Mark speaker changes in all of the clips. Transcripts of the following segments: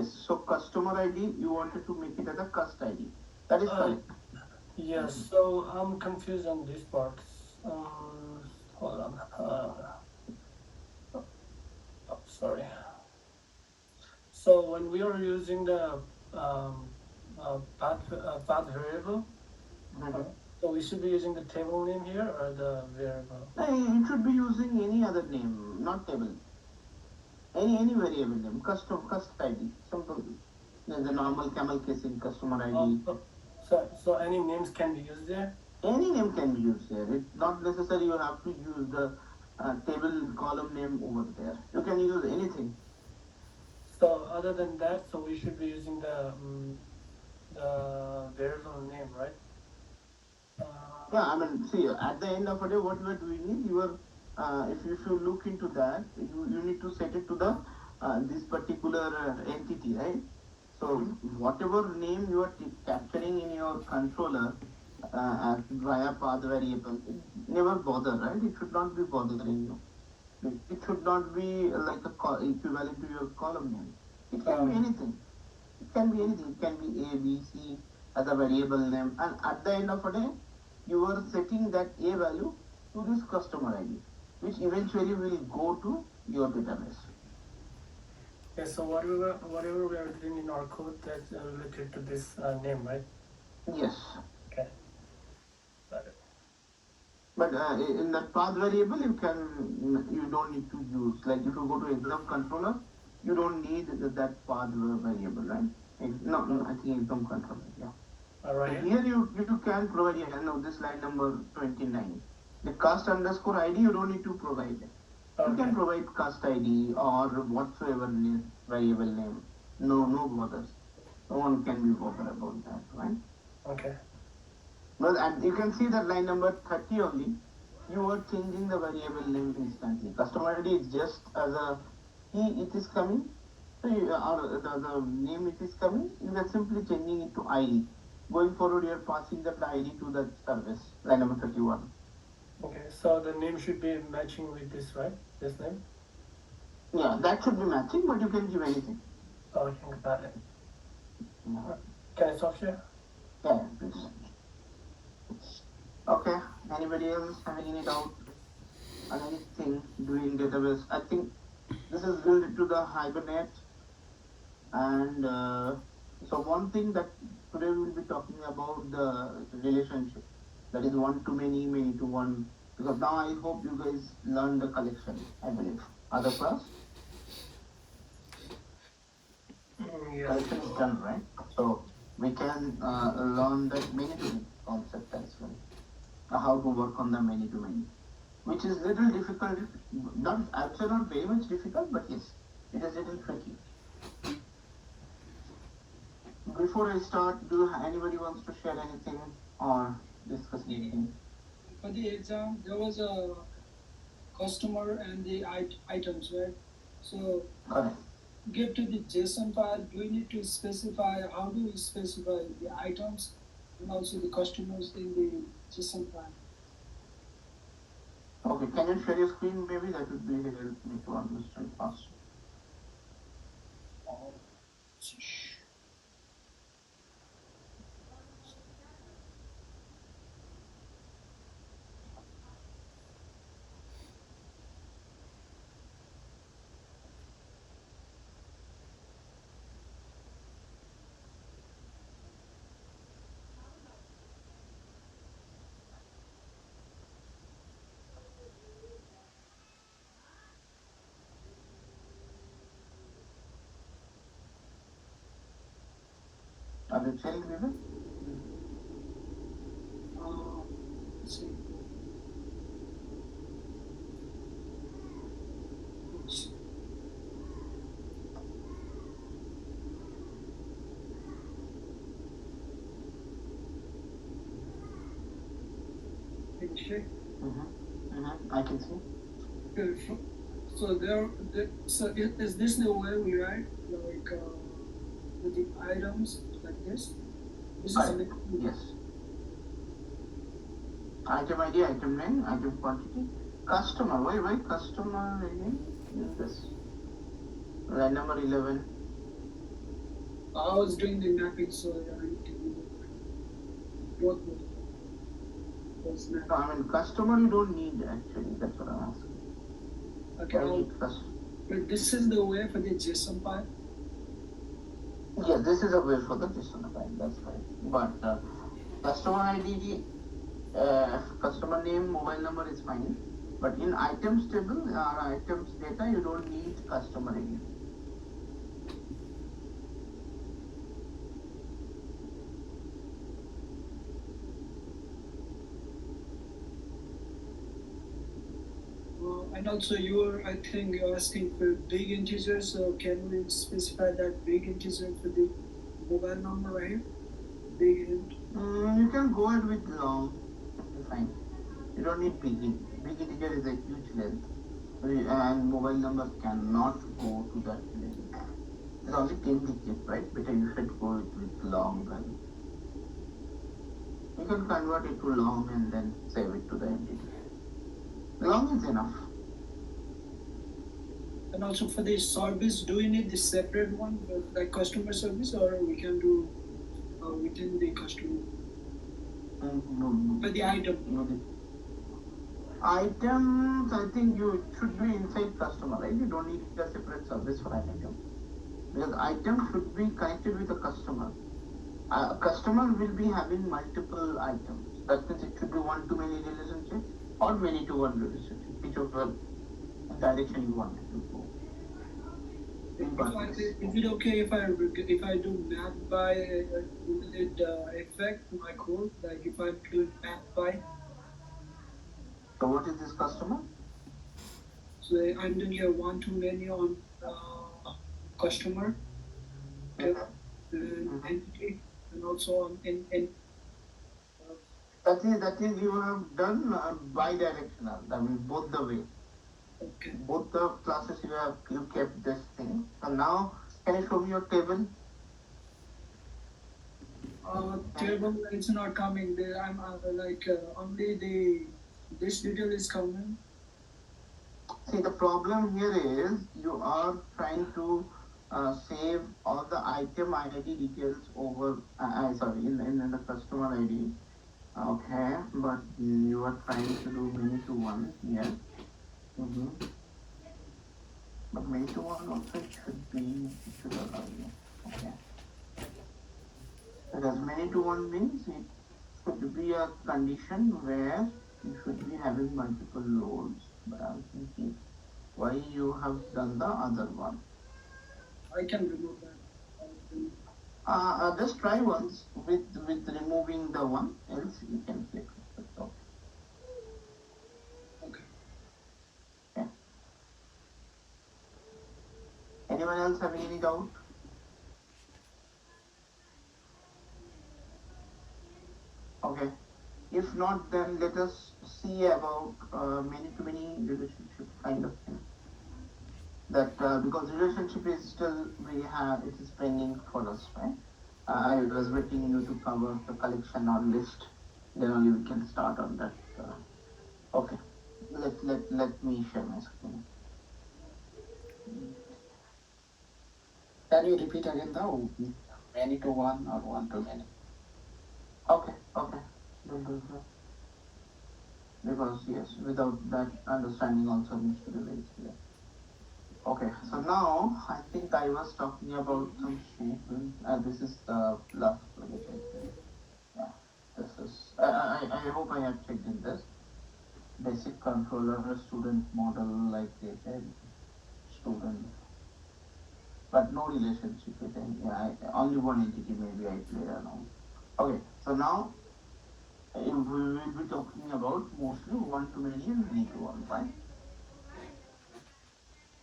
Speaker 1: Yes. So customer ID, you wanted to make it as a cust ID. That is
Speaker 2: Uh,
Speaker 1: correct.
Speaker 2: yes. So I'm confused on this part. Hold on. Sorry. So when we are using the path variable, uh,
Speaker 1: Mhm.
Speaker 2: so we should be using the table name here or the variable.
Speaker 1: You should be using any other name, not table. Any variable name, cust ID, simple. The normal camel casing customer
Speaker 2: Oh,
Speaker 1: ID.
Speaker 2: so any names can be used there.
Speaker 1: Any name can be used there. It's not necessary you have to use the table column name over there. You can use anything.
Speaker 2: So other than that, so we should be using the variable name, right?
Speaker 1: Yeah,
Speaker 2: Uh,
Speaker 1: I mean, see, at the end of the day, what you are doing is you are, if you look into that, you need to set it to the this particular entity, right? So
Speaker 2: mhm.
Speaker 1: whatever name you are capturing in your controller via path variable, it never bother, right? It should not be bothering you. It should not be like a equivalent to your column name. It can be
Speaker 2: Um,
Speaker 1: anything. It can be anything. It can be A, B, C as a variable name. And at the end of a day, you are setting that A value to this customer ID, which eventually will go to your database.
Speaker 2: yeah. So whatever we are doing in our code that's related to this name, right?
Speaker 1: Yes.
Speaker 2: Okay, got it.
Speaker 1: But in that path variable, you don't need to use, like if you go to exam controller, you don't need that path variable, right? No, I think exam controller, yeah.
Speaker 2: All right
Speaker 1: So
Speaker 2: here.
Speaker 1: here you can provide, yeah, no, this line number 29. The cast underscore ID you don't need to provide. You can
Speaker 2: Okay,
Speaker 1: provide cast ID or whatsoever variable name. No bothers. No one can be bothered about that, right?
Speaker 2: okay.
Speaker 1: Well, and you can see that line number 30 only. You are changing the variable name instantly. Customer ID is just as a key it is coming, so or the name it is coming, you are simply changing it to ID. Going forward, you are passing that ID to that service, line number 31.
Speaker 2: Okay, so the name should be matching with this, right? This name.
Speaker 1: Yeah, that should be matching, but you can give anything.
Speaker 2: Okay, got it.
Speaker 1: Yeah,
Speaker 2: Can I stop share?
Speaker 1: yeah, please. Okay, anybody else having any doubt on anything doing database? I think this is related to the Hibernate. And so one thing that today we will be talking about the relationship, that is one to many, many to one. Because now I hope you guys learn the collection, I believe. Other class
Speaker 2: Yes.
Speaker 1: collection is done, right? So we can learn that many to many concept as well. How to work on the many to many, which is little difficult. Not actually not very much difficult, but yes, it is little tricky. Before I start, do anybody wants to share anything or discuss
Speaker 3: The,
Speaker 1: anything?
Speaker 3: for the exam, there was a customer and the items, right? So
Speaker 1: Correct.
Speaker 3: give to the JSON file. Do we need to specify? How do we specify the items and also the customers in the JSON file?
Speaker 1: Okay, can you share your screen? Maybe that would be help me to understand faster.
Speaker 3: Oh,
Speaker 1: Are you sharing, Vivek?
Speaker 3: let's see. Oops. Can you check?
Speaker 1: I can see.
Speaker 3: Okay, so so is this the way we write like with the items like this? This is
Speaker 1: Correct. Yes. Item ID, item name, item quantity. Customer. Why customer again? In this line number 11.
Speaker 3: I was doing the mapping, so I need to do what was
Speaker 1: No,
Speaker 3: mapping.
Speaker 1: I mean customer you don't need actually. That's what I'm asking.
Speaker 3: Okay,
Speaker 1: Why need customer?
Speaker 3: but this is the way for the JSON file.
Speaker 1: Yes, this is a way for the JSON file. That's right. But customer ID, customer name, mobile number is fine. But in items table or items data, you don't need customer ID.
Speaker 3: And also I think you're asking for big integers, so can we specify that big integer for the mobile number right here? Big int.
Speaker 1: You can go ahead with long. It's fine. You don't need big int. Big integer is a huge length. And mobile number cannot go to that length. It's only 10 digits, right? Better you should go with long value. You can convert it to long and then save it to the entity. Long is enough.
Speaker 3: And also for the service, do we need the separate one, like customer service, or we can do within the customer? For the item.
Speaker 1: Items, I think you should be inside customer, right? You don't need a separate service for an item. Because item should be connected with a customer. A customer will be having multiple items. That means it should be one-to-many relationship or many-to-one relationship, whichever direction you want it to go.
Speaker 3: Is it okay if I do map by, will it affect my code? Like if I do map by?
Speaker 1: So what is this customer?
Speaker 3: So I'm doing here one-to-many on customer, and entity, and also on in.
Speaker 1: That is you have done bi-directional. I mean both the way.
Speaker 3: Okay.
Speaker 1: Both the classes you kept this thing. So now can you show me your table?
Speaker 3: Table it's not coming. I'm only this detail is coming.
Speaker 1: See, the problem here is you are trying to save all the item ID details over, in the customer ID. Okay, but you are trying to do many to one here. But many to one also it should allow you. Okay. Because many to one means it should be a condition where you should be having multiple loads. But I'm thinking why you have done the other one.
Speaker 3: I can remove that.
Speaker 1: Just try once with removing the one, else you can click.
Speaker 3: Okay.
Speaker 1: Okay. Anyone else having any doubt? Okay. If not, then let us see about many-to-many relationship kind of thing. That because relationship is still it is pending for us, right? I was waiting you to cover the collection or list, then only we can start on that. Okay, let me share my screen. Can you repeat again the many to one or one to many? Okay. Because yes, without that understanding also needs to be very clear. Okay, so now I think I was talking about some student. This is the last project. Yeah, this is. I hope I have checked in this basic controller student model like they said student, but no relationship with any. Only one entity maybe I play around. Okay, so now we will be talking about mostly one to many and many to one, right?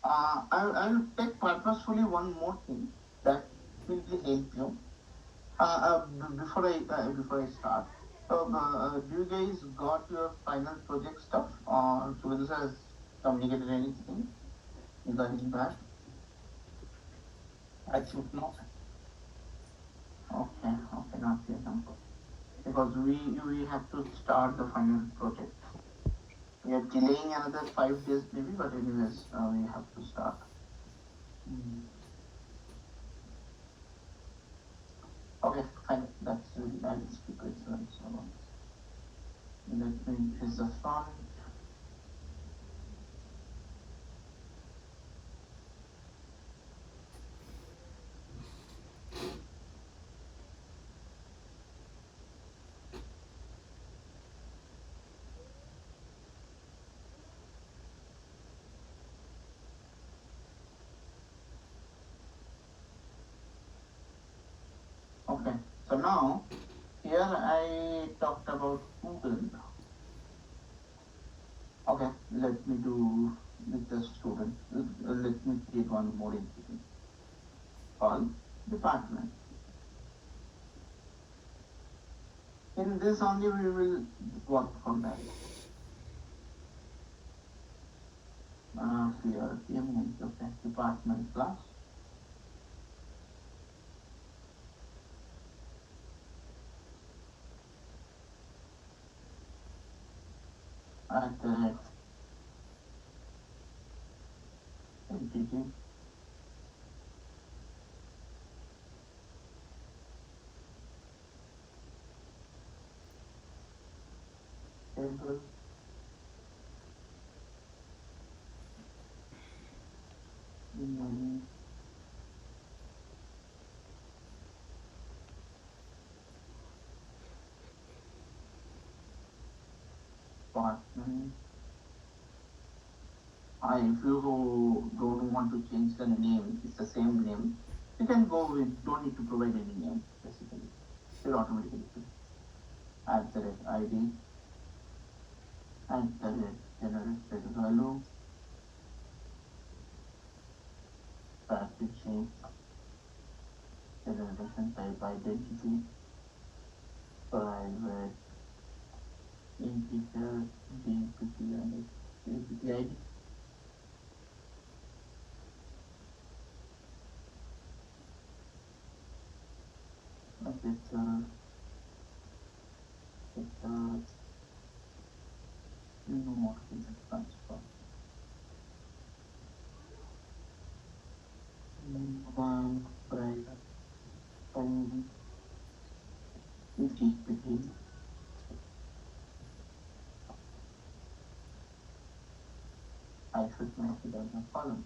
Speaker 1: I'll take purposefully one more thing that will help you. Before I start, so do you guys got your final project stuff? Or Suvedus has communicated anything regarding that? I think not. Okay, not yet. Because we have to start the final project. We are delaying another 5 days maybe, but anyways, we have to start. increase the font. Okay, so now here I talked about student. Okay, let me do with the student. Let me create one more entity called department. In this only we will work on that. Here, okay, department class. At the entity. Table. Department. If you don't want to change the name, it's the same name. You can go with, don't need to provide any name, basically. It will automatically add the ID and the generated value, packaging, generation type identity, private, integer, DPT and DPT ID. No more transfer. One private and DPT. I should make it as a column.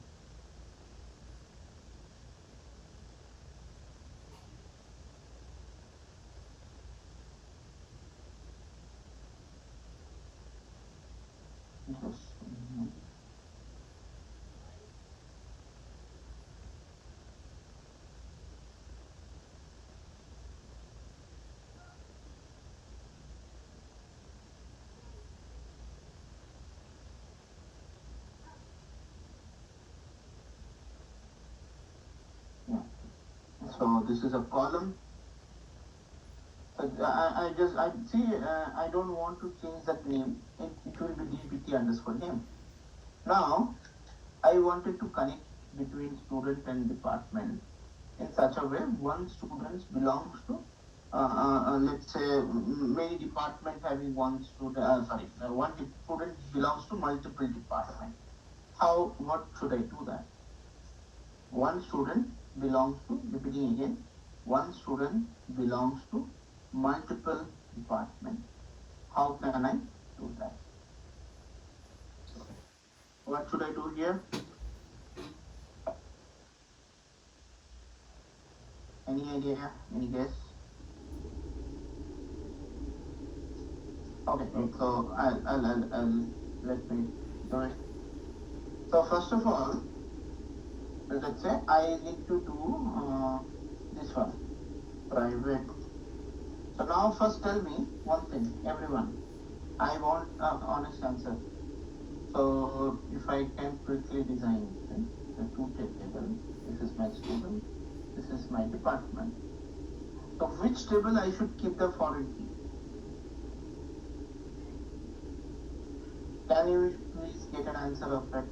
Speaker 1: Yes. Yeah. So this is a column. So I see, I don't want to change that name. It will be dpt underscore name. Now, I wanted to connect between student and department in such a way one student belongs to, let's say, many department having one student, one student belongs to multiple department. What should I do that? One student belongs to, repeating again, one student belongs to multiple departments. How can I do that? What should I do here? Any idea? Any guess? Okay, so I'll let me do it. So first of all, let's say I need to do this one, private. So now first tell me one thing, everyone. I want an honest answer. So if I can quickly design the two tables, this is my student, this is my department. So which table I should keep the foreign key? Can you please get an answer of that?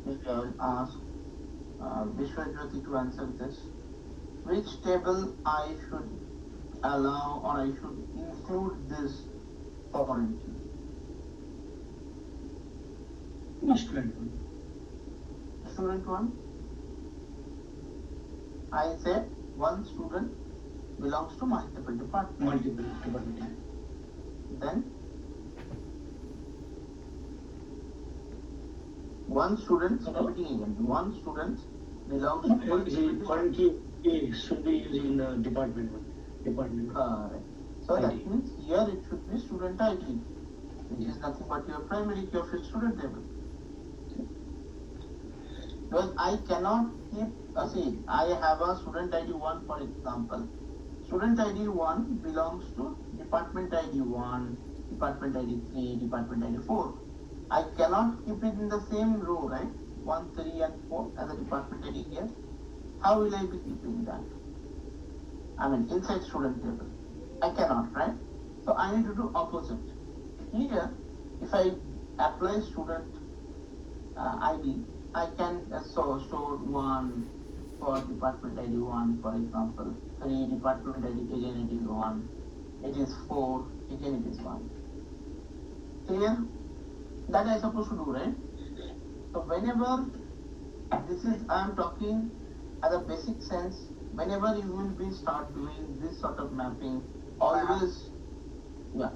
Speaker 1: Maybe I will ask Vishwajyoti to answer this. Which table I should allow or I should include this foreign key?
Speaker 3: Student one.
Speaker 1: Student one. I said one student belongs to multiple departments.
Speaker 3: Multiple department.
Speaker 1: Then One student,
Speaker 3: Hello?
Speaker 1: repeating again, one student belongs to one
Speaker 4: The
Speaker 1: student.
Speaker 4: foreign key should be using the department one. Department.
Speaker 1: Correct. So that
Speaker 4: ID.
Speaker 1: means here it should be student ID, which is nothing but your primary key of your student table. Because I cannot keep, see, I have a student ID 1 for example. Student ID 1 belongs to department ID 1, department ID 3, department ID 4. I cannot keep it in the same row, right? 1, 3 and 4 as a department ID here. How will I be keeping that? I mean, inside student table. I cannot, right? So I need to do opposite. Here, if I apply student ID, I can store 1 for department ID 1, for example. 3 department ID, again it is 1. It is 4, again it is 1. Clear? That I supposed to do, right? So whenever this is, I am talking as a basic sense, whenever you will be start doing this sort of mapping, always, yeah.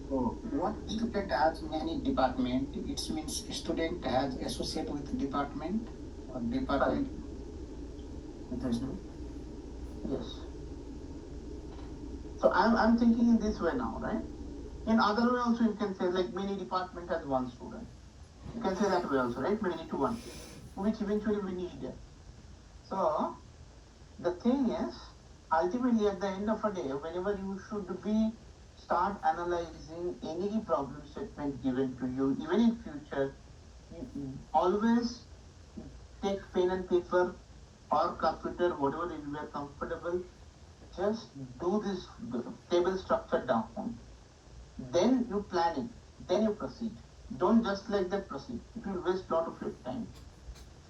Speaker 5: So what student has many department? It means student has associate with department or department.
Speaker 1: Yes. So I'm thinking in this way now, right? In other way also you can say like many department has one student. You can say that way also, right? Many to one, which eventually we need. So the thing is, ultimately at the end of a day, whenever you should be start analyzing any problem statement given to you, even in future, you always take pen and paper or computer, whatever you are comfortable, just do this table structure down. Then you plan it, then you proceed. Don't just like that proceed. It will waste a lot of your time.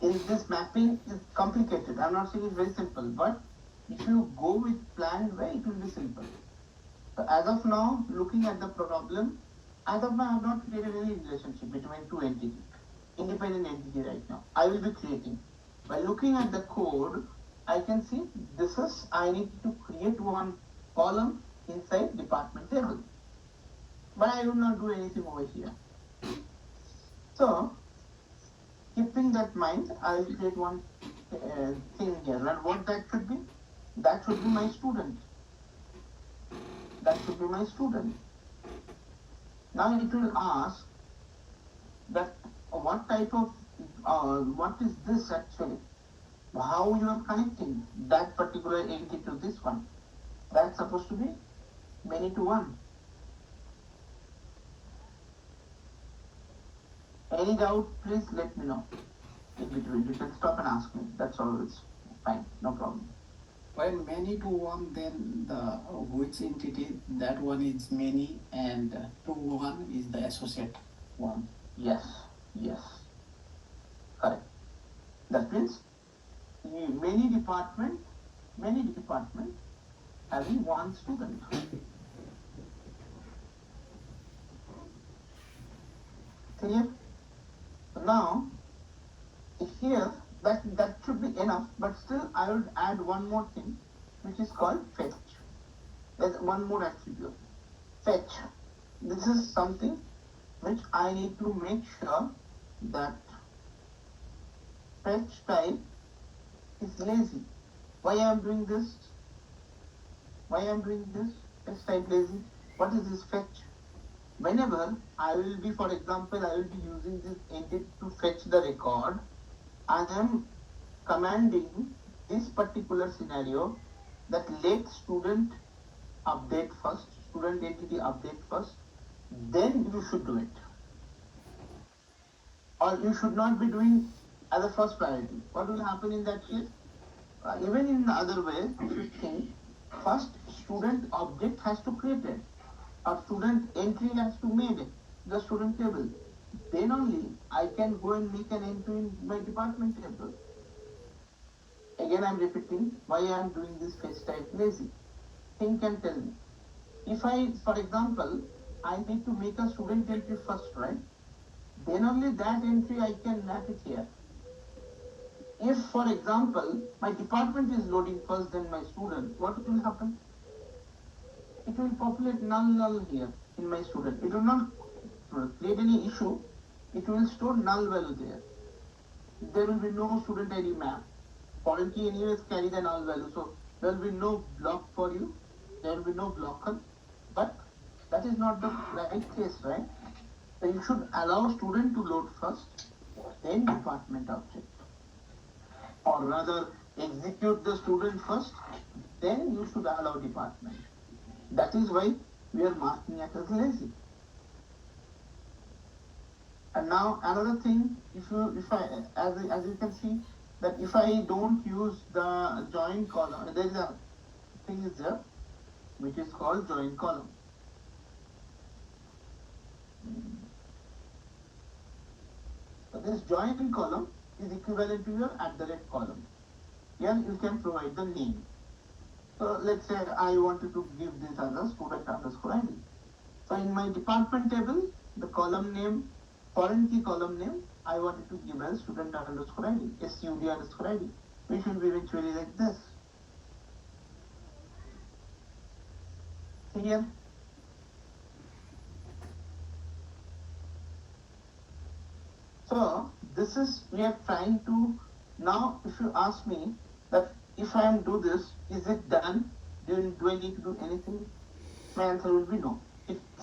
Speaker 1: In this mapping is complicated. I'm not saying it's very simple, but if you go with planned way, it will be simple. So as of now, looking at the problem, as of now, I have not created any relationship between two entities, independent entity right now. I will be creating. By looking at the code, I can see this is, I need to create one column inside department table. But I will not do anything over here. So, keeping that mind, I will create one thing here. And what that should be? That should be my student. That should be my student. Now it will ask that what type of, what is this actually? How you are connecting that particular entity to this one? That's supposed to be many to one. Any doubt, please let me know. In between, you can stop and ask me. That's always fine, no problem.
Speaker 5: When many to one, then the which entity that one is many and to one is the associate one.
Speaker 1: Yes, yes, correct. That means many department having one student. Clear? So now, here that should be enough, but still I would add one more thing, which is called fetch. There's one more attribute. Fetch. This is something which I need to make sure that fetch type is lazy. Why I am doing this? Why I am doing this? Fetch type lazy. What is this fetch? Whenever I will be, for example, I will be using this entity to fetch the record, I am commanding this particular scenario that let student update first, student entity update first, then you should do it. Or you should not be doing as a first priority. What will happen in that case? Even in the other way, if you think, first student object has to create it. A student entry has to made it, the student table. Then only I can go and make an entry in my department table. Again, I'm repeating why I am doing this fetch type lazy. Think and tell me. If I, for example, I need to make a student entry first, right? Then only that entry I can map it here. If, for example, my department is loading first, then my student, what will happen? It will populate null here in my student. It will not create any issue, it will store null value there. There will be no student ID map. Foreign key anyways carry the null value, so there will be no block for you. There will be no blocker, but that is not the right case, right? So you should allow student to load first, then department object, or rather execute the student first, then you should allow department. That is why we are marking it as lazy. And now another thing, as you can see, that if I don't use the join column, there is a thing is there which is called join column. So this join column is equivalent to your @ column. Here you can provide the name. So let's say I wanted to give this as a student underscore ID. So in my department table, the column name, foreign key column name, I wanted to give as student underscore ID, SUD underscore ID, which will be eventually like this. See here? So this is, we are trying to, now if you ask me that if I am do this, is it done? Do I need to do anything? My answer will be no.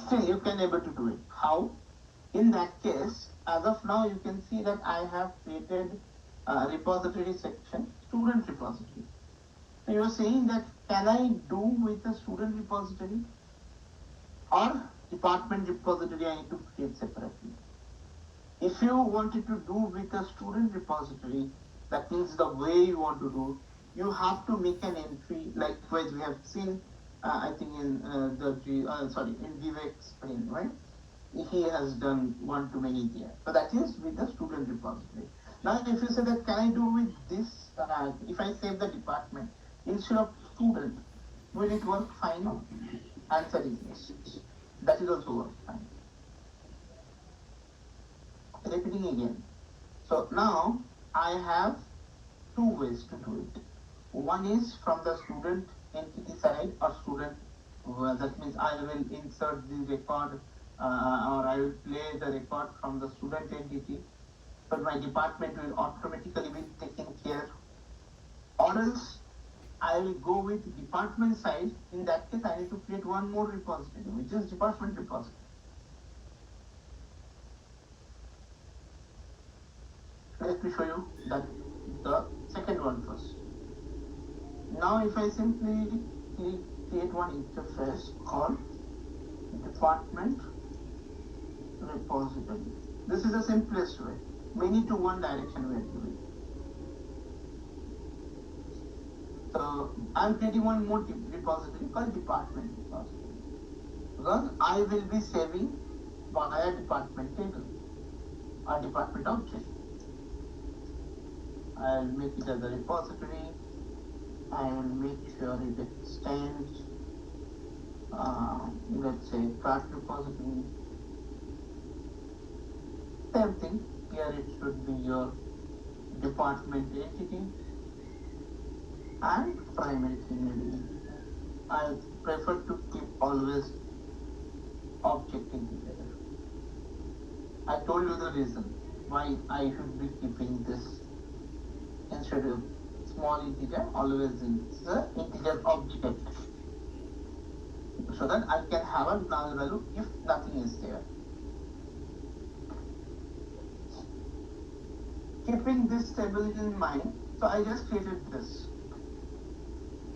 Speaker 1: Still you can able to do it. How? In that case, as of now you can see that I have created a repository section, student repository. So you are saying that can I do with a student repository or department repository I need to create separately? If you wanted to do with a student repository, that means the way you want to do, you have to make an entry, likewise we have seen, I think in in Vivek's screen, right? He has done one-to-many there. So that is with the student repository. Now if you say that can I do with this, if I save the department instead of student, will it work fine? Answer is yes. That is also work fine. Repeating again. So now I have two ways to do it. One is from the student entity side or student, that means I will insert the record or I will play the record from the student entity, but my department will automatically be taken care. Or else I will go with department side. In that case, I need to create one more repository, which is department repository. Let me show you that the second one first. Now if I simply create one interface called department repository. This is the simplest way. Many to one direction way to do it. So I'm creating one more repository called department repository, because I will be saving via department table or department object. I'll make it as a repository. I will make sure it extends, let's say cart repository. Same thing, here it should be your department entity and primary key entity. I prefer to keep always object integer. I told you the reason why I should be keeping this instead of small integer, always in the integer object, so that I can have a null value if nothing is there. Keeping this table in mind, so I just created this.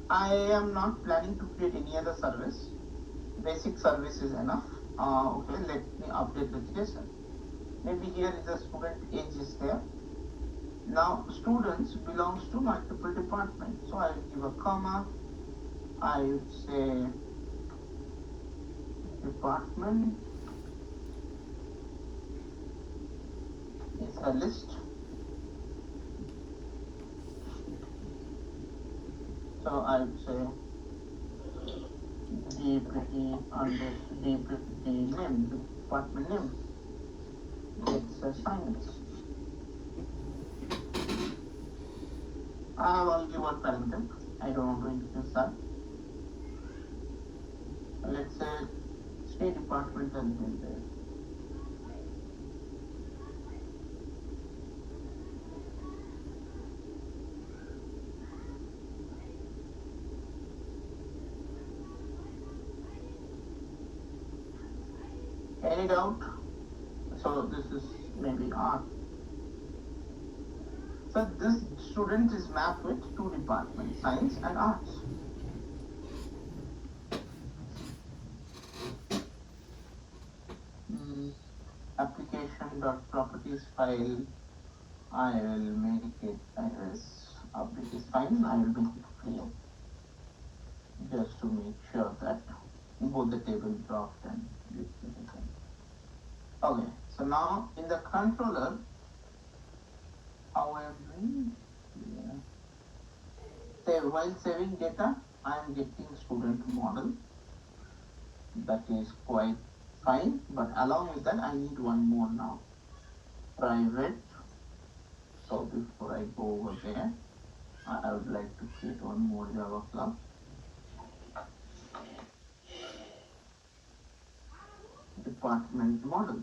Speaker 1: I am not planning to create any other service. Basic service is enough. Okay, let me update the JSON. Maybe here is a student age is there. Now students belongs to multiple departments. So I will give a comma. I would say department is a list. So I would say DPT under DPT name, department name. Let's assign this. I have only one parameter. I don't want to introduce that. Let's say state department has been there. Any doubt? So this is maybe art. So this student is mapped with two departments, science and arts. Application.properties file, I will make it as update is fine, I will make it clear. Just to make sure that both the table dropped and everything. Okay, so now in the controller, how I am doing? While saving data, I am getting student model. That is quite fine, but along with that, I need one more now. Private. So before I go over there, I would like to create one more Java class. Department model.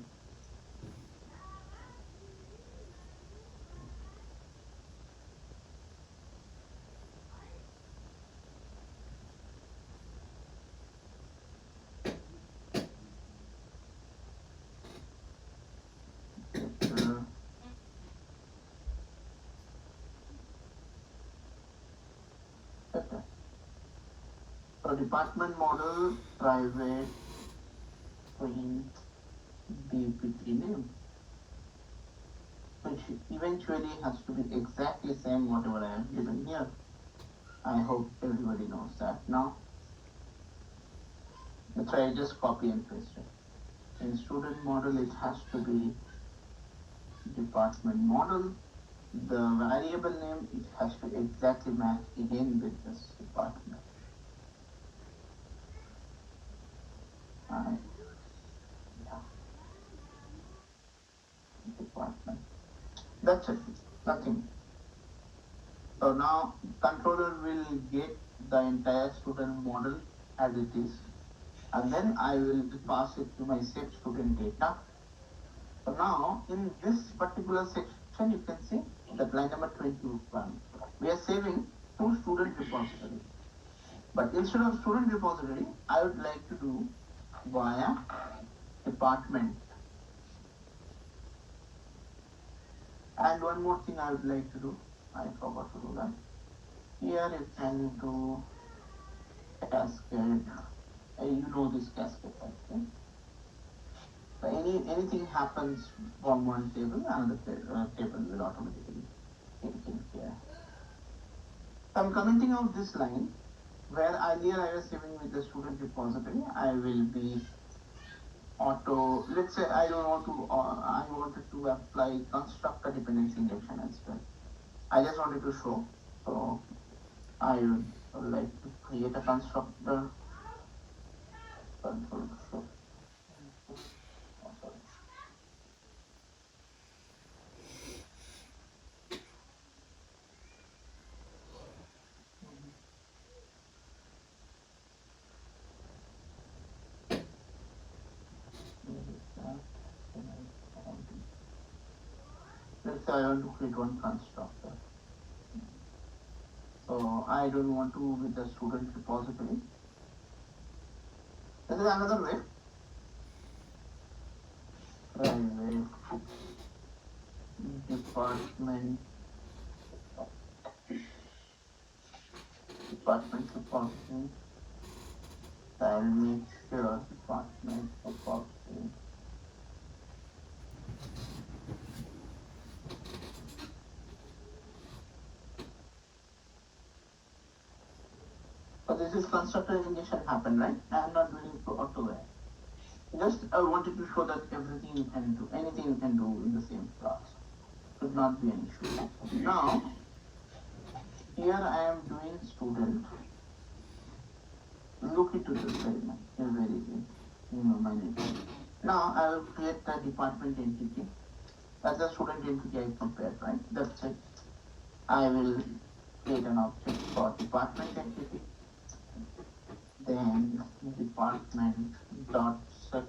Speaker 1: So department model, private, print, DPT name, which eventually has to be exactly same whatever I have given here. I hope everybody knows that now. Let's try just copy and paste it. In student model, it has to be department model. The variable name, it has to exactly match again with this department. Department. That's it. Nothing. So now controller will get the entire student model as it is, and then I will pass it to my set student data. So now in this particular section, you can see that line number 21. We are saving to student repository, but instead of student repository, I would like to do via department. And one more thing I would like to do, I forgot to do that. Here you can do cascade. You know this cascade, right? So anything happens from one table, another table will automatically taken care. So I'm commenting out this line where earlier I was saving with the student repository. I will be auto. Let's say I don't want to. I wanted to apply constructor dependency injection as well. I just wanted to show. So I would like to create a constructor. Control show. Oh, sorry. Let's say I want to create one constructor. So I don't want to with the student repository. This is another way. Private department repository. I'll make sure department repository. So this is constructor injection happened, right? I am not doing it to AutoWare. Just I wanted to show that everything you can do, anything you can do in the same class. Should not be an issue. Now, here I am doing student. Look into this very my name. Now I will create the department entity. That's the student entity I prepared, right? That's it. I will create an object for department entity. Then department dot set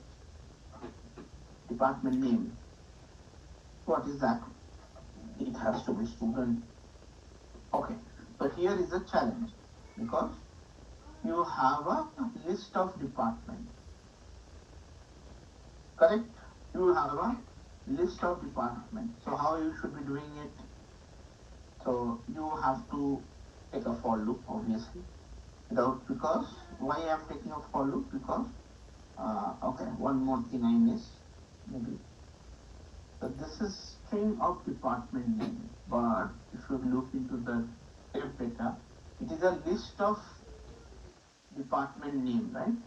Speaker 1: department name. What is that? It has to be student. Okay, so here is a challenge because you have a list of departments. correct? You will have a list of departments. So how you should be doing it? So you have to take a for loop, obviously. Because why I am taking a for loop? Because okay, one more thing I missed, maybe. So this is string of department name, but if you look into the tab data, it is a list of department name, right?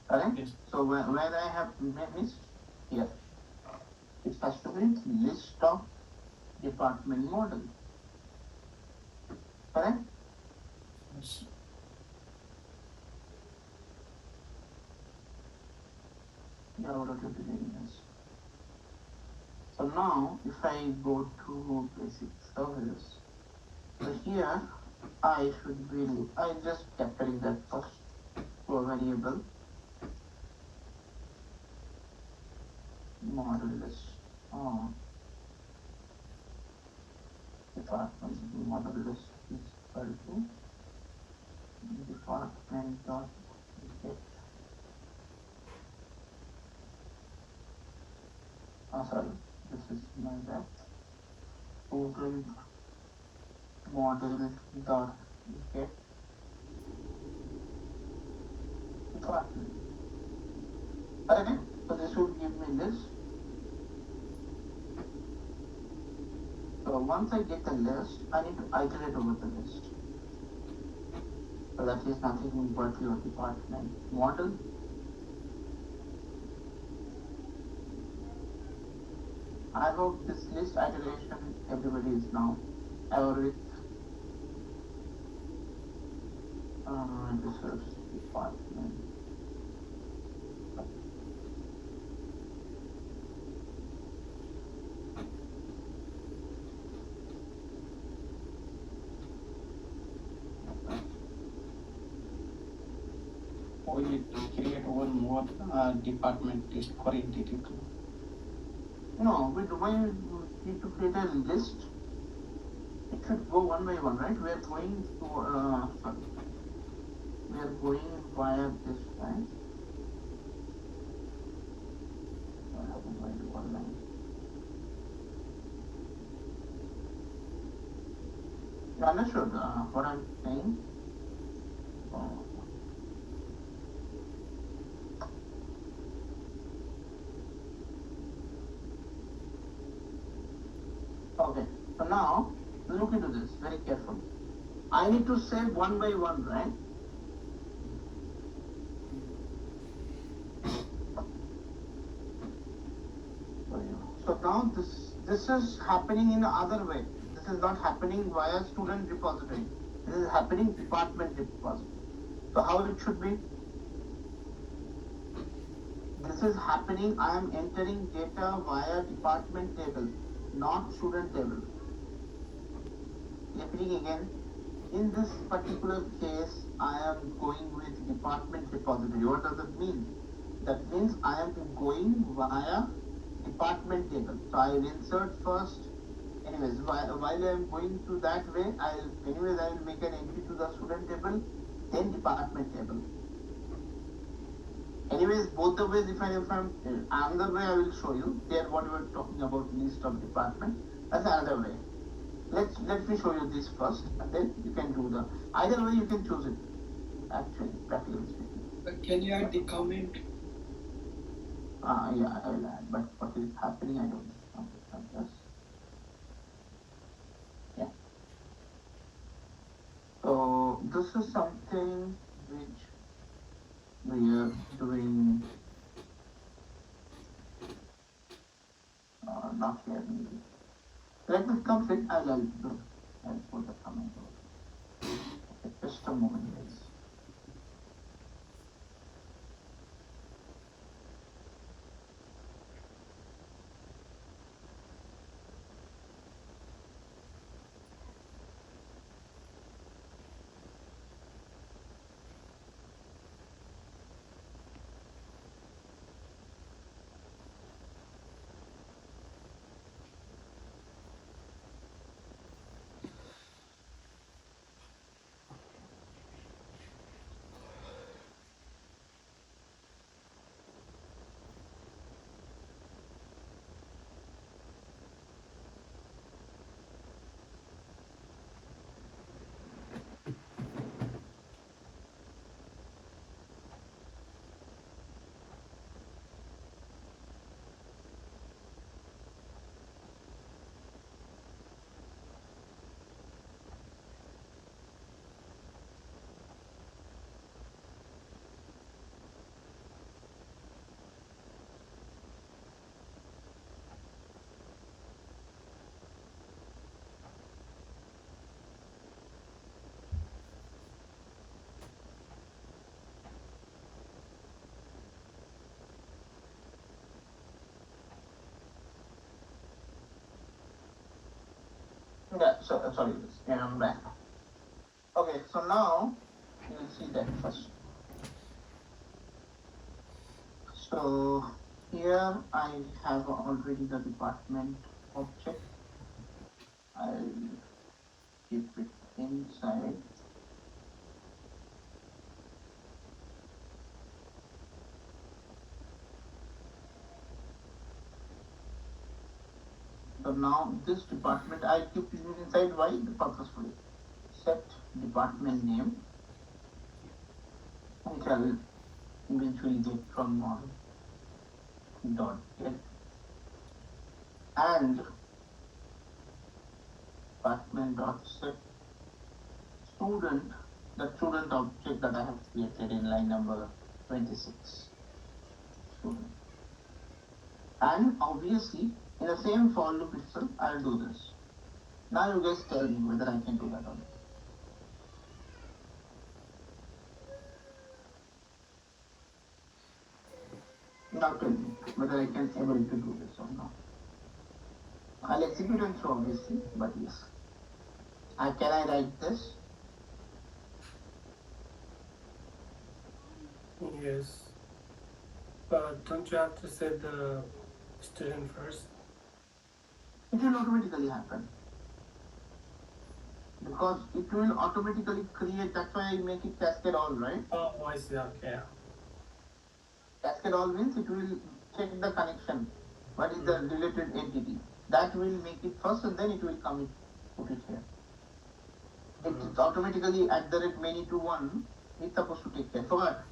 Speaker 1: Correct?
Speaker 5: Yes.
Speaker 1: So where I have missed here, it has to be list of department model. Correct?
Speaker 5: Yes.
Speaker 1: Yeah, what are you doing this? So now if I go to basic service, so here I should be just capturing that first to a variable model list department model list is equal to department dot get sorry, this is my bad. Total model dot get department. Okay, so this will give me list. So once I get the list, I need to iterate over the list. So that is nothing but your department model. I hope this list iteration everybody is now aware with. Research department.
Speaker 5: We need to create one more department list for entity two.
Speaker 1: No, we need to create a list. It should go one by one, right? We are going to sorry. We are going via this, right? What happened by the one line? You understood what I'm saying? Okay, so now look into this very carefully. I need to say one by one, right? So now this is happening in the other way. This is not happening via student repository. This is happening department repository. So how it should be? This is happening, I am entering data via department table, not student table. Repeating again, in this particular case, I am going with department repository. What does it mean? That means I am going via department table. So I will insert first. Anyways, while I am going to that way, I will make an entry to the student table, then department table. Anyways, both the ways, if I'm another way, I will show you. There, what we were talking about list of department. That's another way. Let me show you this first, and then you can do the either way. You can choose it. Actually, practically speaking.
Speaker 3: But can you add the comment?
Speaker 1: Yeah, I will add. But what is happening, I don't understand this. Yeah. So this is something which we are doing. Not here. Maybe. Let me complete. I'll put the comment. Okay, just a moment, please. Yeah, so sorry, yeah, I'm back. Okay, so now you will see that first. So here I have already the department object. I'll keep it inside. So now this department I keep it inside. Why? Purposefully. Set department name, which I will eventually get from model dot get, and department dot set student, the student object that I have created in line number 26. Student. And obviously, in the same for loop itself, I'll do this. Now you guys tell me whether I can do that or not. Now tell me whether I can able to do this or not. I'll execute and show obviously, but yes. Can I write this?
Speaker 2: Yes. But don't you have to set the student first?
Speaker 1: It will automatically happen. Because it will automatically create, that's why I make it cascade all, right?
Speaker 2: Oh, I see. Okay.
Speaker 1: Cascade all means it will check the connection. What is the related entity? That will make it first and then it will come it, put it here. It's automatically at the rate many to one, it's supposed to take care. Forgot.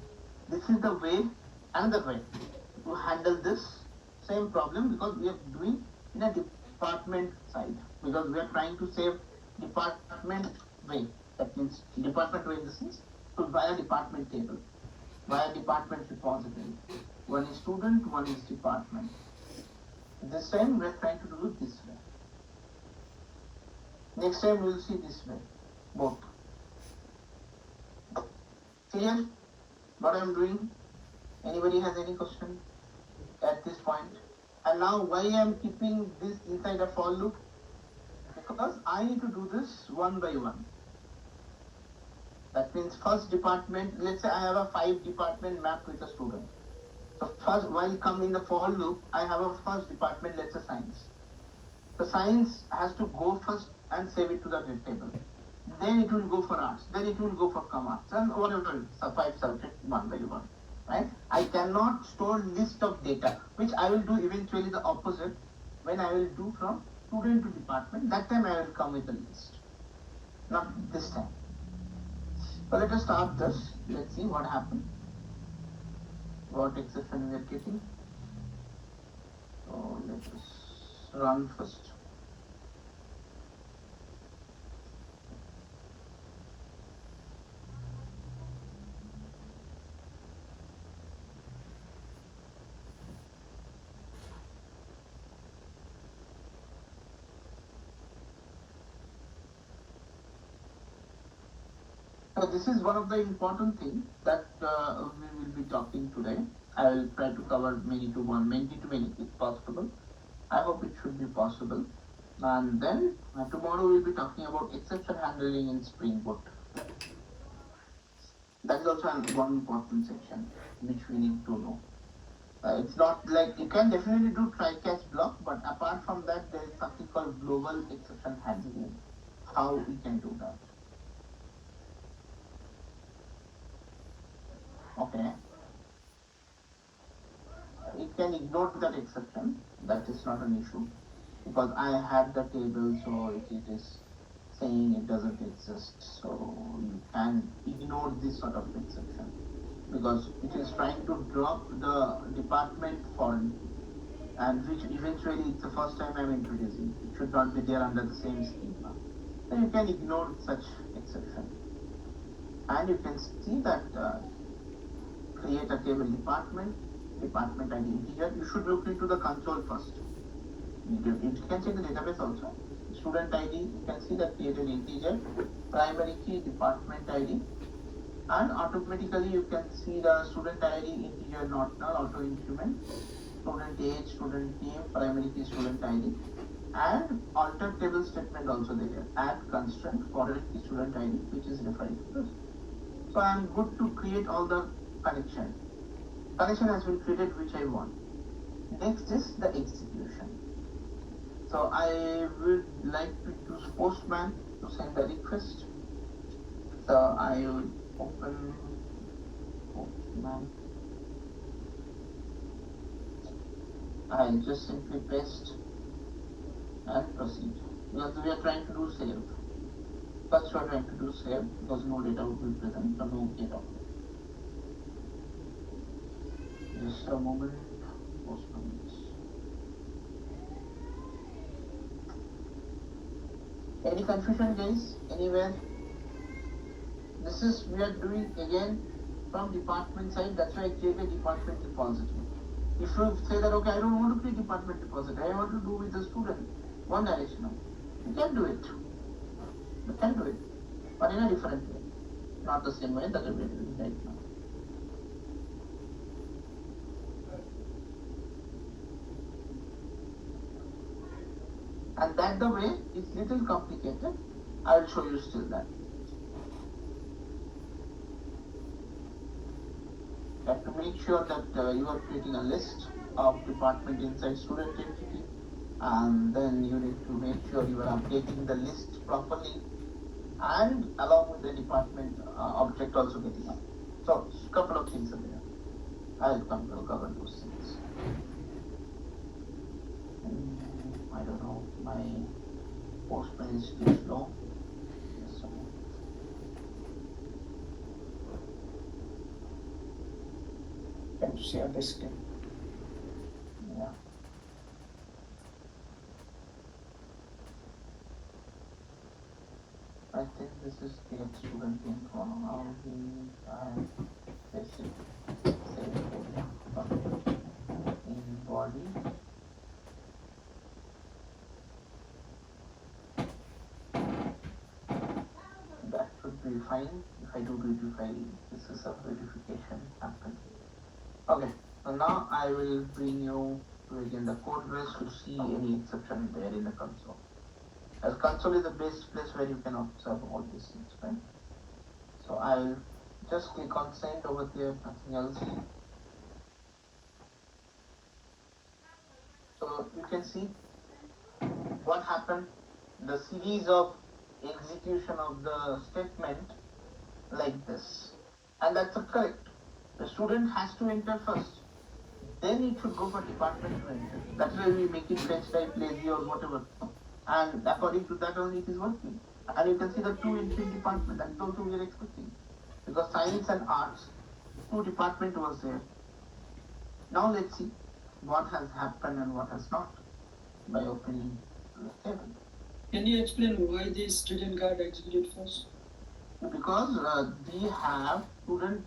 Speaker 1: This is the way, another way to handle this same problem because we are doing in a department side. Because we are trying to save department way. That means department way in the sense to via department table, via department repository. One is student, one is department. This time we are trying to do it this way. Next time we will see this way, both. Clear what I am doing? Anybody has any question at this point? And now why I am keeping this inside a for loop? Because I need to do this one by one. That means first department, let's say I have a 5 department map with a student. So first, while come in the for loop, I have a first department, let's say science. The science has to go first and save it to the table. Then it will go for arts, then it will go for commerce, and whatever, 5 subject one by one. Right? I cannot store list of data, which I will do eventually the opposite when I will do from student to department. That time I will come with the list. Not this time. So let us start this. Let's see what happened. What exception we are getting. So let us run first. So this is one of the important things that we will be talking today. I will try to cover many to many if possible. I hope it should be possible. And then tomorrow we'll be talking about exception handling in Spring Boot. That is also one important section which we need to know. It's not like you can definitely do try-catch block, but apart from that, there is something called global exception handling. How we can do that? Okay. You can ignore that exception. That is not an issue because I had the table, so it is saying it doesn't exist. So you can ignore this sort of exception because it is trying to drop the department foreign, and which eventually it's the first time I'm introducing. It should not be there under the same schema. Then you can ignore such exception, and you can see that. Create a table department ID integer. You should look into the console first. You can check the database also. Student ID, you can see that created integer, primary key, department ID, and automatically you can see the student ID integer not null auto increment, student age, student name, primary key, student ID, and alter table statement also there. Add constraint for a student ID which is referring to this. So I am good to create all the connection. Connection has been created which I want. Next is the execution. So I would like to use Postman to send the request. So I will open Postman. I'll just simply paste and proceed. Because we are trying to do save. First we are trying to do save because no data will be present, so no data. Just a moment. Postman. Any confusion, guys? Anywhere? This is we are doing again from department side. That's why I created department repository. If you say that okay, I don't want to create department repository, I want to do with the student one directional, you can do it. You can do it, but in a different way, not the same way that we are doing right now. And that the way is little complicated. I will show you still that. You have to make sure that you are creating a list of department inside student entity, and then you need to make sure you are updating the list properly, and along with the department object also getting up. So couple of things are there. I'll come to cover those things. I don't know, my Postman is too slow. Just a moment.
Speaker 5: Can you share the screen?
Speaker 1: Yeah. I think this is the student info. Now and basic save in body. That should be fine. If I do verify, this is a verification happen. Okay, so now I will bring you to again the code base to see any exception there in the console. As console is the best place where you can observe all these things, right? So I'll just click on send over there, nothing else. So you can see what happened, the series of execution of the statement like this, and that's correct. The student has to enter first, then it should go for department to enter. That's why we make it fetch type lazy or whatever, and according to that only it is working. And you can see the 2 entry department, that's also we are expecting, because science and arts 2 department was there. Now let's see what has happened and what has not by opening the table.
Speaker 3: Can you explain why this student got executed first?
Speaker 1: Because we have student,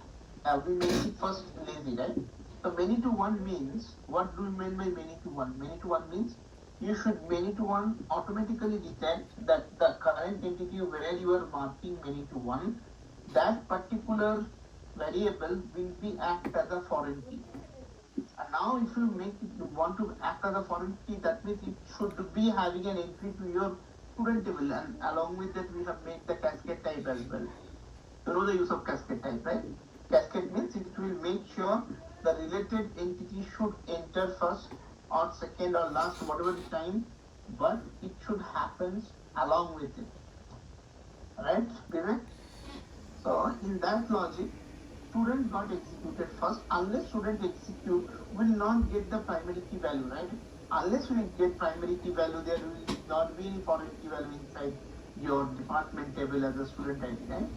Speaker 1: we make it first lazy, right? So many to one means, what do you mean by many to one? Many to one means you should many to one automatically detect that the current entity where you are marking many to one, that particular variable will be act as a foreign key. And now if you make it, you want to act as a foreign key, that means it should be having an entry to your student table, and along with that we have made the cascade type as well. You know the use of cascade type, right? Cascade means it will make sure the related entity should enter first or second or last, whatever the time, but it should happen along with it. Right, Vivek? So in that logic, student got executed first. Unless student execute, will not get the primary key value, right? Unless we get primary key value, there will not be any foreign key value inside your department table as a student ID, right?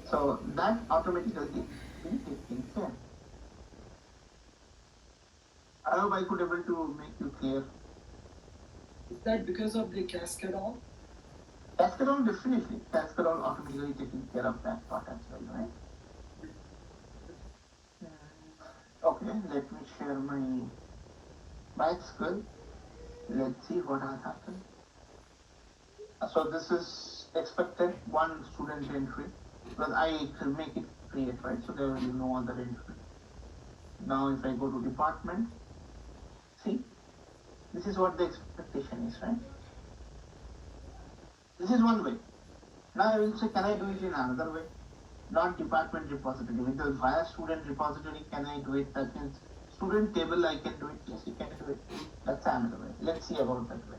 Speaker 1: So that automatically will take things care. I hope I could able to make you clear.
Speaker 3: Is that because of the cascade all?
Speaker 1: Cascade on definitely. Cascade on automatically taking care of that part as well, right? Okay, let me share my screen. Let's see what has happened. So this is expected one student entry, but I can make it create, right? So there will be no other entry. Now if I go to department, see, This is what the expectation is, right? This is one way. Now I will say, can I do it in another way? Not department repository, because via student repository, can I do it? That means student table, I can do it. Yes, you can do it. That's another way. Let's see about that way.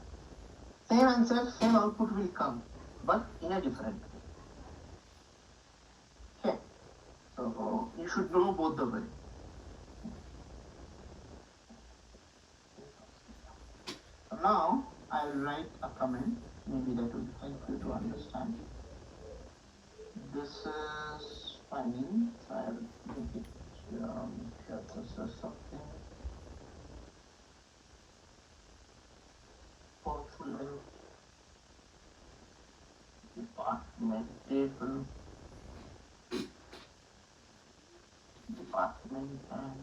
Speaker 1: Same answer, same output will come, but in a different way. Okay. So you should know both the way. So now I will write a comment. Maybe that will help you to understand. This is fine. So I will make it here. This is something. Portfolio. Department table. Department and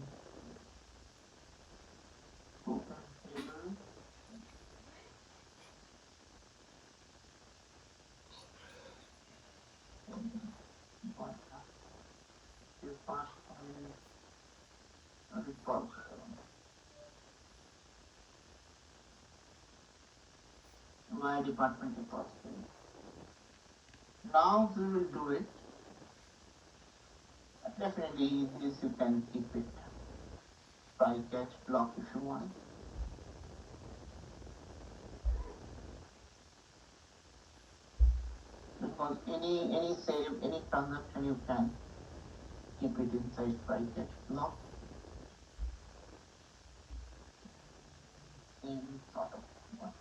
Speaker 1: student table. My department repository. Now we will do it. Definitely this you can keep it try catch block if you want. Because any save, any transaction you can keep it inside try catch block. Same sort of one.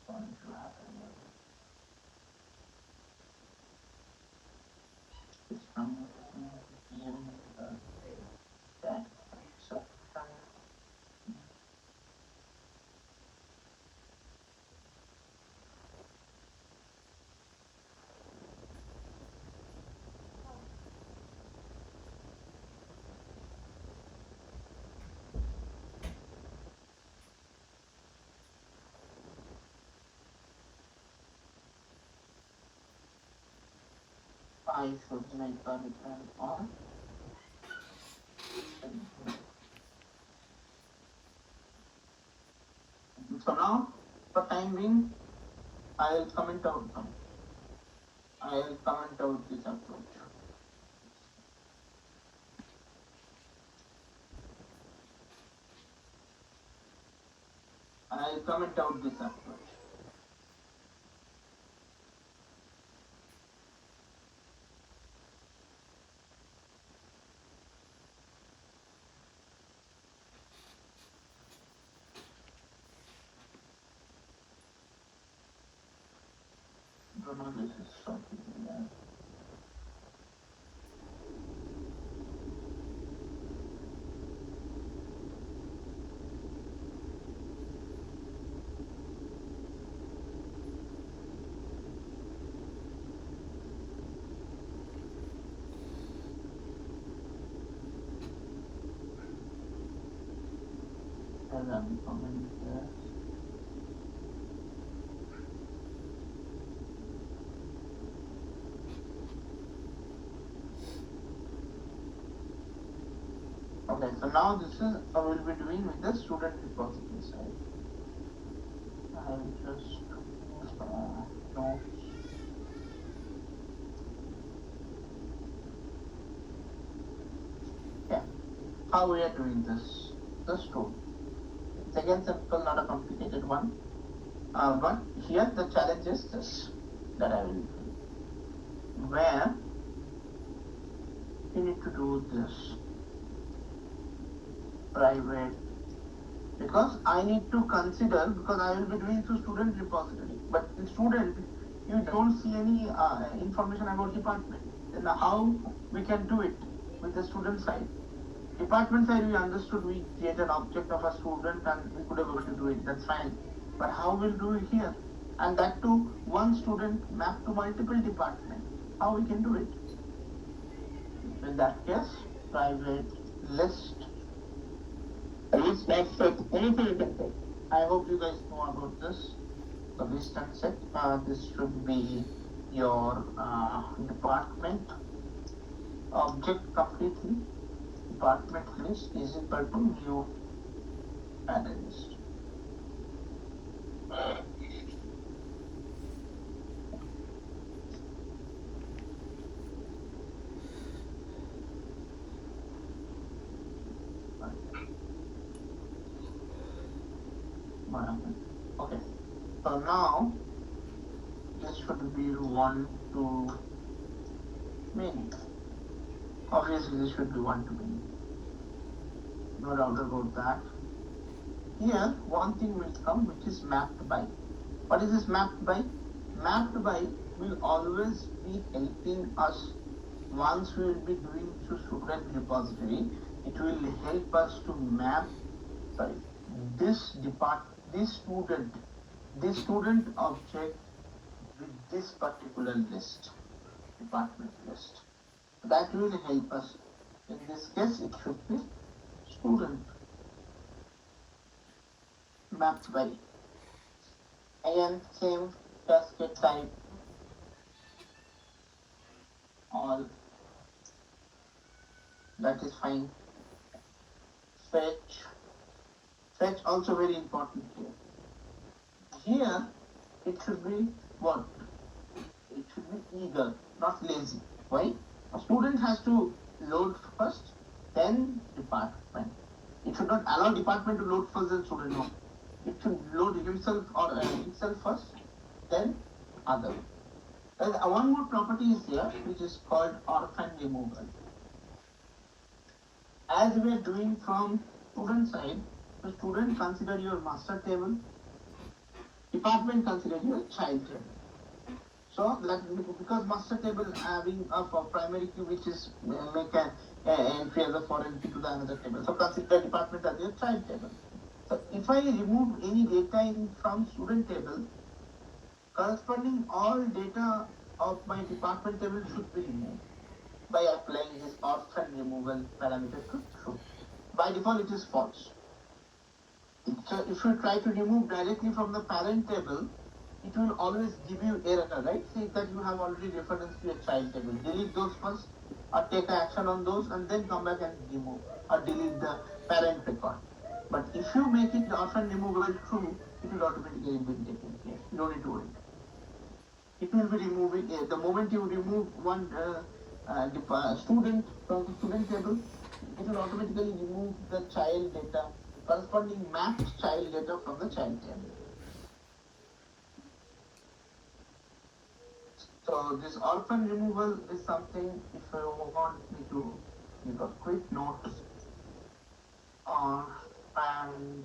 Speaker 1: Going to happen. It's from that. So I should make a return on. So now, for time being, I will comment out them. I will comment out this approach. I will comment out this approach. No, this is something else. And I'm comment there. Okay, so now this is I will be doing with the student repository side. I will just notes. Yeah, how we are doing this? This tool. It's again simple, not a complicated one. But here the challenge is this that I will do. Where you need to do this private, because I need to consider, because I will be doing through student repository, but in student you don't see any information about department. Then how we can do it with the student side? Department side we understood, we create an object of a student and we could have able to do it, that's fine. But how we'll do it here? And that too, one student mapped to multiple departments. How we can do it? In that case, private list. List not set, anything you can take. I hope you guys know about this. So list and set, this should be your department. object completely, department list is equal to new parent list. Okay, so now this should be 1 to many. Obviously, this should be 1 to many. No doubt about that. Here, one thing will come which is mapped by. What is this mapped by? Mapped by will always be helping us once we will be doing through student repository. It will help us to map, this student object with this particular list, department list. That will help us. In this case, it should be student mapped by. Again, same cascade type, all, that is fine. Fetch also very important here. Here, it should be what? It should be eager, not lazy. Why? A student has to load first, then department. It should not allow department to load first, then student. No. It should load himself or itself first, then other. And one more property is here, which is called orphan removal. As we are doing from student side, the student consider your master table, department consider your child table. So that because master table having a primary key which is make an entry as a foreign key to the another table. So consider department as your child table. So if I remove any data from student table, corresponding all data of my department table should be removed by applying this orphan removal parameter to true. By default, it is false. So if you try to remove directly from the parent table, it will always give you error, right? Say that you have already reference to your child table. Delete those first, or take action on those, and then come back and remove or delete the parent record. But if you make it orphan removal true, it will automatically be taken care. You don't need to worry. It will be removing the moment you remove one student from the student table, it will automatically remove the child data, corresponding mapped child data from the child table. So this orphan removal is something, if you want me to give a quick note, orphan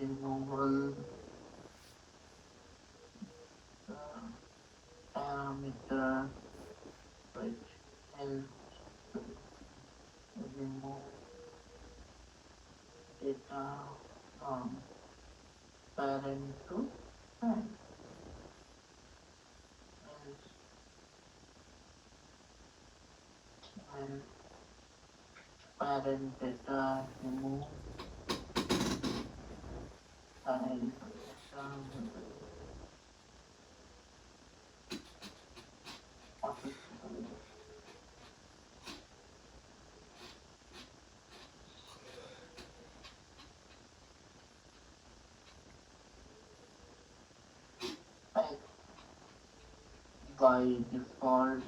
Speaker 1: removal parameter which helps to remove data from parent to child. And parent data remove child data. By default,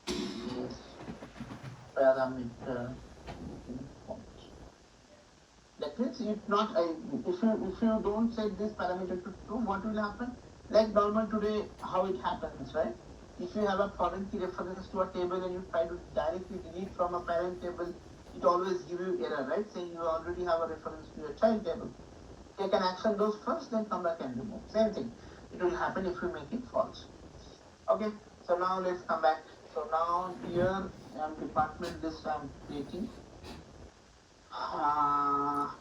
Speaker 1: this parameter false. That means if not, if you don't set this parameter to true, what will happen? Like normal today, how it happens, right? If you have a foreign key reference to a table and you try to directly delete from a parent table, it always give you error, right? Saying you already have a reference to your child table. Take an action those first, then come back and remove. Same thing. It will happen if you make it false. Okay, so now let's come back. So now here department list I'm creating.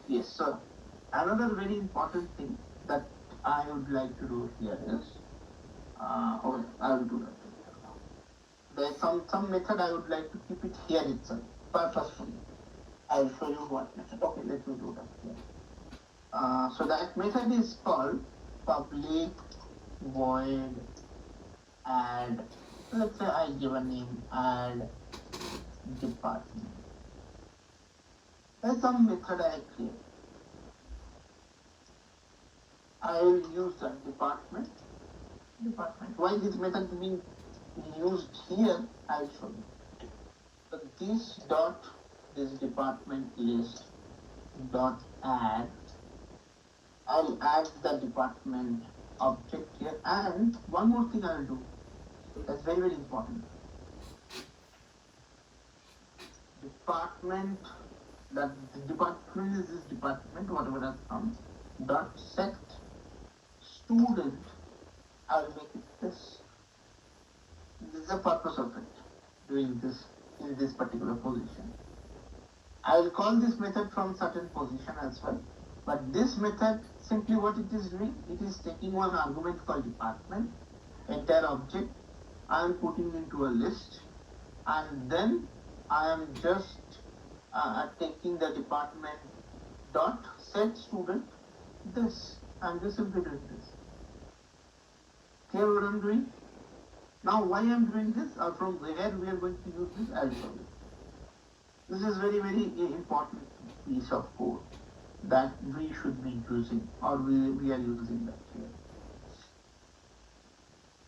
Speaker 1: Yes, sir. Another very important thing that I would like to do here is, okay, I will do that. There's some method I would like to keep it here itself, purposefully. I will show you what method. Okay, let me do that here. So that method is called public void add, let's say I give a name, add department. There's some method I create. I will use that department. Why this method is being used here, I will show you. So this department list dot add. I'll add the department object here, and one more thing I'll do. That's very, very important. Department, that the department is this department, whatever that comes, dot set student. I'll make it this. This is the purpose of it, doing this in this particular position. I will call this method from certain position as well. But this method, simply what it is doing, it is taking one argument called department, entire object, I am putting into a list, and then I am just taking the department dot set student this. I am just simply doing this. Clear what I am doing? Now why I am doing this, or from where we are going to use this, I will show you. This is very, very important piece of code that we should be using, or we are using that here.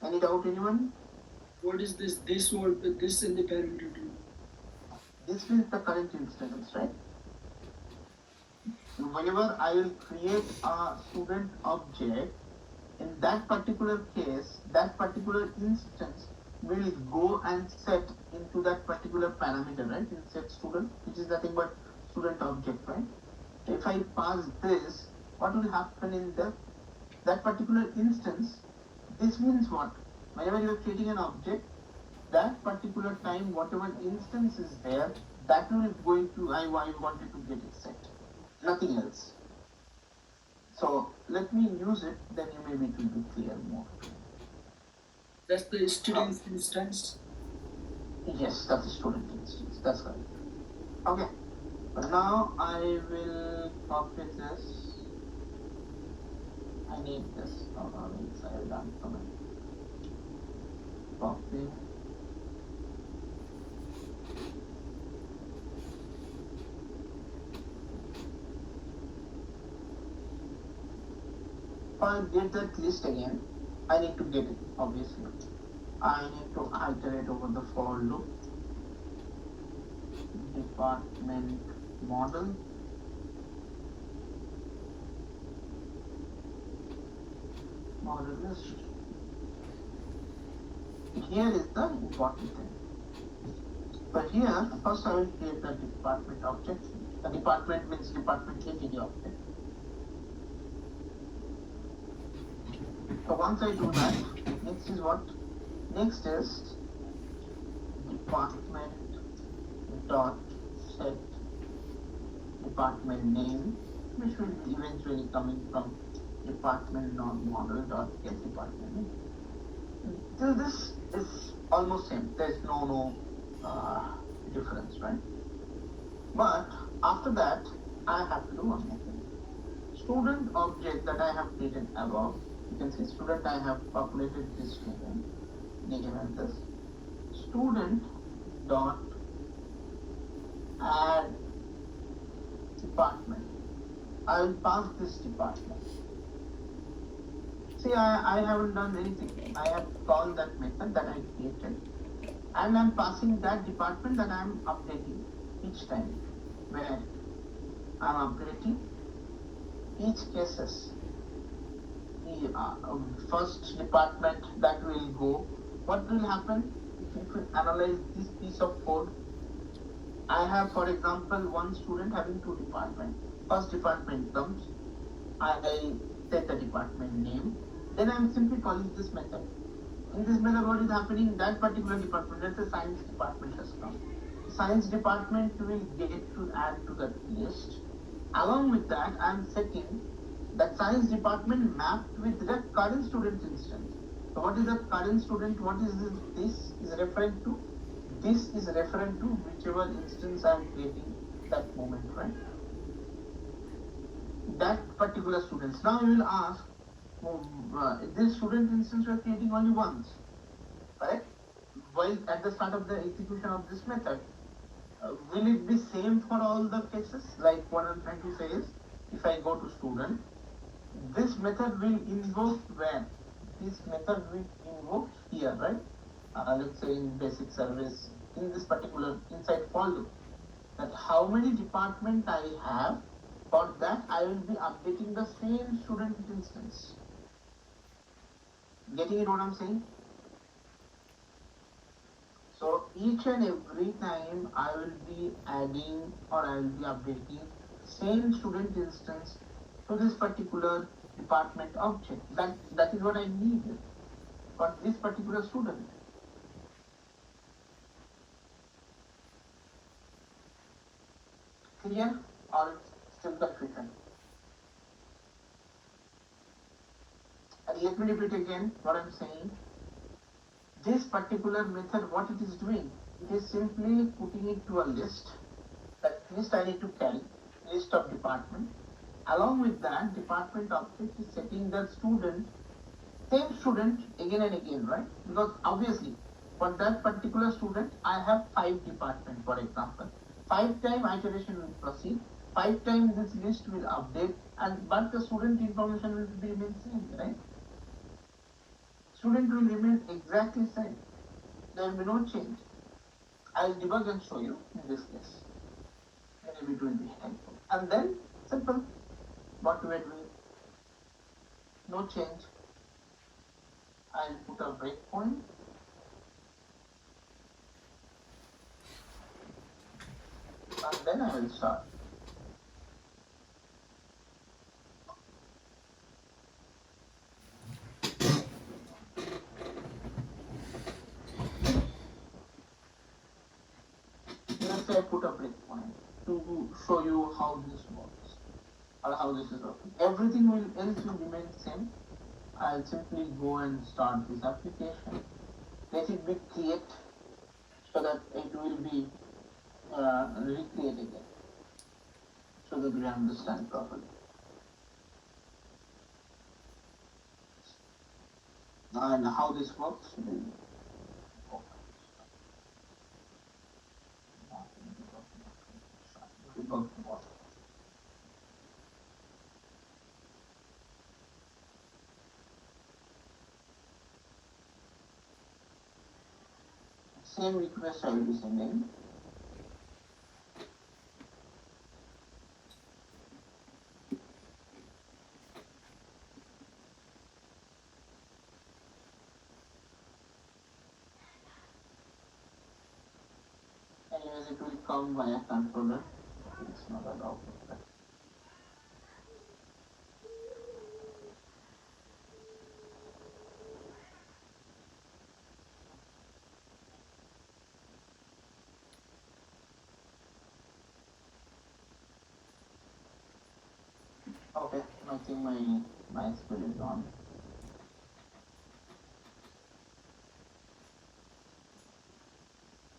Speaker 1: Any doubt, anyone?
Speaker 3: What is this? This word, this in the parameter do?
Speaker 1: This is the current instance, right? Whenever I will create a student object, in that particular case, that particular instance will go and set into that particular parameter, right? In set student, which is nothing but student object, right? If I pass this, what will happen in that particular instance? This means what? Whenever you are creating an object, that particular time, whatever instance is there, that will going to, I wanted to get it set. Nothing else. So let me use it, then you maybe it will be clear more.
Speaker 3: That's the student's instance.
Speaker 1: Yes, that's the student instance. That's right. Okay. But now I will copy this. I need this. Hold on, I have done from it. Copy. If I get that list again, I need to get it, obviously. I need to iterate over the for loop. Department model. Model list. Here is the important thing. But here, first I will create the department object. The department means department entity object. So once I do that, next is what? Next is department dot set department name, which will be eventually coming from department model dot get department name. Till this is almost same. There is no difference, right? But after that, I have to do one more thing. Student object that I have created above. You can see student, I have populated this student, name as this. Student dot add department. I will pass this department. See, I haven't done anything. I have called that method that I created, and I'm passing that department that I'm updating each time. Where I'm updating each cases. First department that will go. What will happen if you analyze this piece of code? I have, for example, one student having two departments. First department comes, I set the department name, then I am simply calling this method. In this method, what is happening? That particular department, let's say science department has come. Science department will get to add to that list. Along with that, I am setting that science department mapped with the current student instance. So what is the current student? What is this is referring to? This is referring to whichever instance I am creating that moment, right? That particular students. Now you will ask, this student instance we are creating only once. correct? While at the start of the execution of this method, will it be same for all the cases? Like what I'm trying to say is, if I go to student, this method will invoke where? This method will invoke here, right? Let's say in basic service, in this particular inside for loop, that how many department I have, for that I will be updating the same student instance. Getting it what I'm saying? So each and every time I will be adding or I will be updating same student instance to this particular department object. That is what I need for this particular student. Clear or it's still confusion? And let me repeat again what I'm saying. This particular method, what it is doing, it is simply putting it to a list. That list I need to carry, list of department. Along with that, department object is setting the student, same student again and again, right? Because obviously, for that particular student, I have 5 departments, for example. 5 time iteration will proceed, 5 times this list will update, but the student information will be remain same, right? Student will remain exactly same. There will be no change. I will debug and show you in this case. Maybe it will be helpful. And then simple. What we are doing? No change. I will put a breakpoint. And then I will start. Let's say I put a breakpoint to show you how this works or how this is working. Everything else will remain same. I'll simply go and start this application. Let it be create so that it will be recreated again, so that we understand properly. And how this works will same request I will be sending. Anyways, it will come via controller. It's not allowed. Okay, I think my screen is on.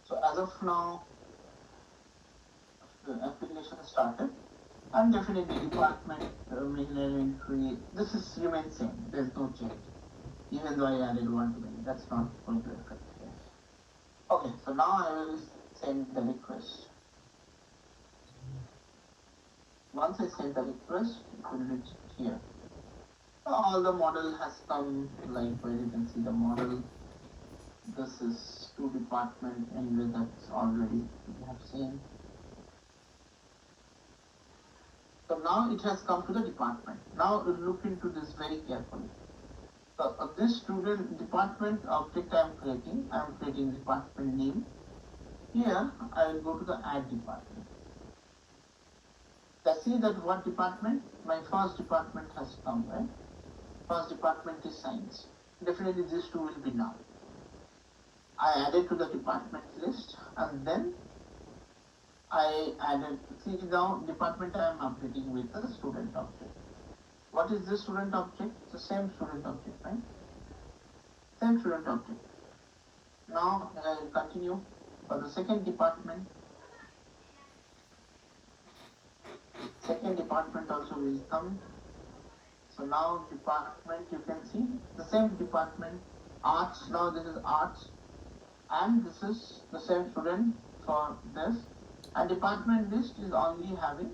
Speaker 1: So as of now, the application started, and definitely department manual entry. This is remains same. There's no change, even though I added one to many. That's not going to affect here. Okay, so now I will send the request. Once I send the request, it will reach here. All the model has come, like where you can see the model. This is 2 department, anyway that's already we have seen. So now it has come to the department. Now look into this very carefully. So this student department object I am creating department name. Here I will go to the add department. Let's see that what department? My first department has come, right? First department is science. Definitely these 2 will be now. I added to the department list, and then I added, see now department I am updating with the student object. What is this student object? It's the same student object, right? Same student object. Now I will continue for the second department. Second department also will come. So now department, you can see the same department arts. Now this is arts, and this is the same student for this. And department list is only having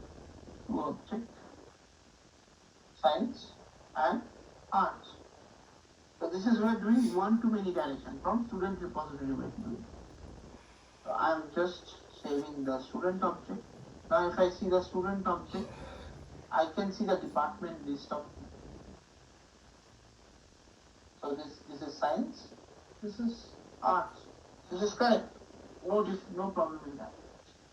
Speaker 1: two objects, science and arts. So this is we're doing one-to-many direction from student repository we're doing. So I'm just saving the student object. Now if I see the student object, I can see the department list of. So this is science, this is arts. This is correct. No problem with that.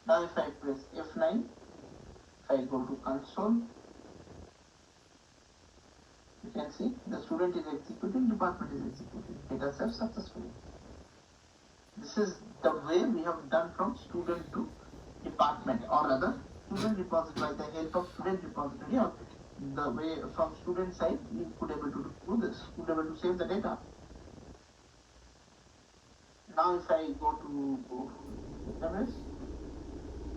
Speaker 1: Now if I press F9, if I go to console, you can see the student is executing, department is executing. Data set successfully. This is the way we have done from student to department, or rather student repository, by the help of student repository, or the way from student side we could able to do this, could able to save the data. Now if I go to database,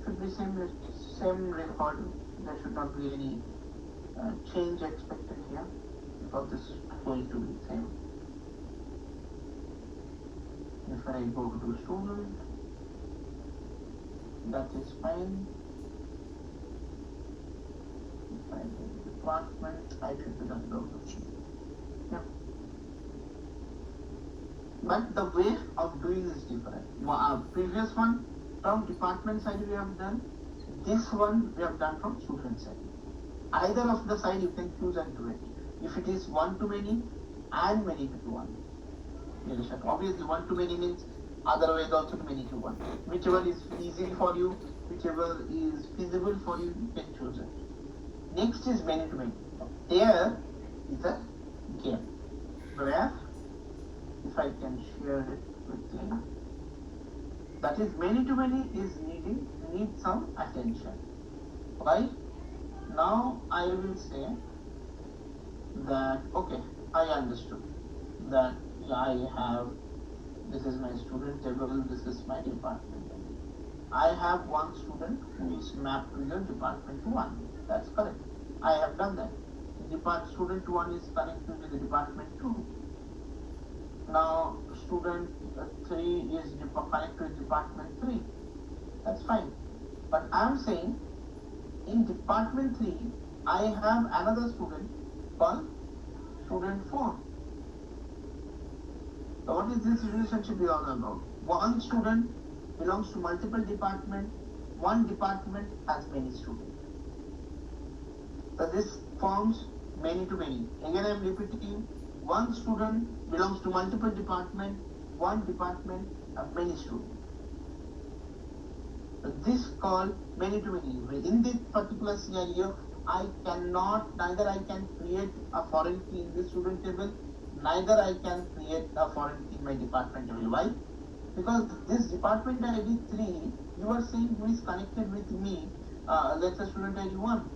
Speaker 1: should be same record. There should not be any change expected here, because this is going to be same. If I go to student, that is fine. If I go to department, I should be done. Yeah. But the way of doing is different. Previous one from department side we have done. This one we have done from student side. Either of the side you can choose and do it. If it is one-to-many and many-to-one. Obviously one-to-many means otherwise also many-to-one. Whichever is easy for you, whichever is feasible for you, you can choose it. Next is many-to-many. There is a game where, if I can share it quickly, that is many-to-many is needs some attention. Why? Now I will say that, okay, I understood that I have, this is my student table, this is my department table. I have one student who is mapped to the department 1. That's correct. I have done that. Student 1 is connected to the department 2. Now student 3 is connected to department 3. That's fine. But I am saying in department 3, I have another student called student 4. So what is this relationship is all about? One student belongs to multiple departments. One department has many students. So this forms many-to-many. Again I am repeating, one student belongs to multiple departments. One department has many students. So this called many-to-many. In this particular scenario, neither I can create a foreign key in the student table, neither I can create a foreign key in my department table. Why? Because this department ID 3, you are saying who is connected with me, let's say student ID 1.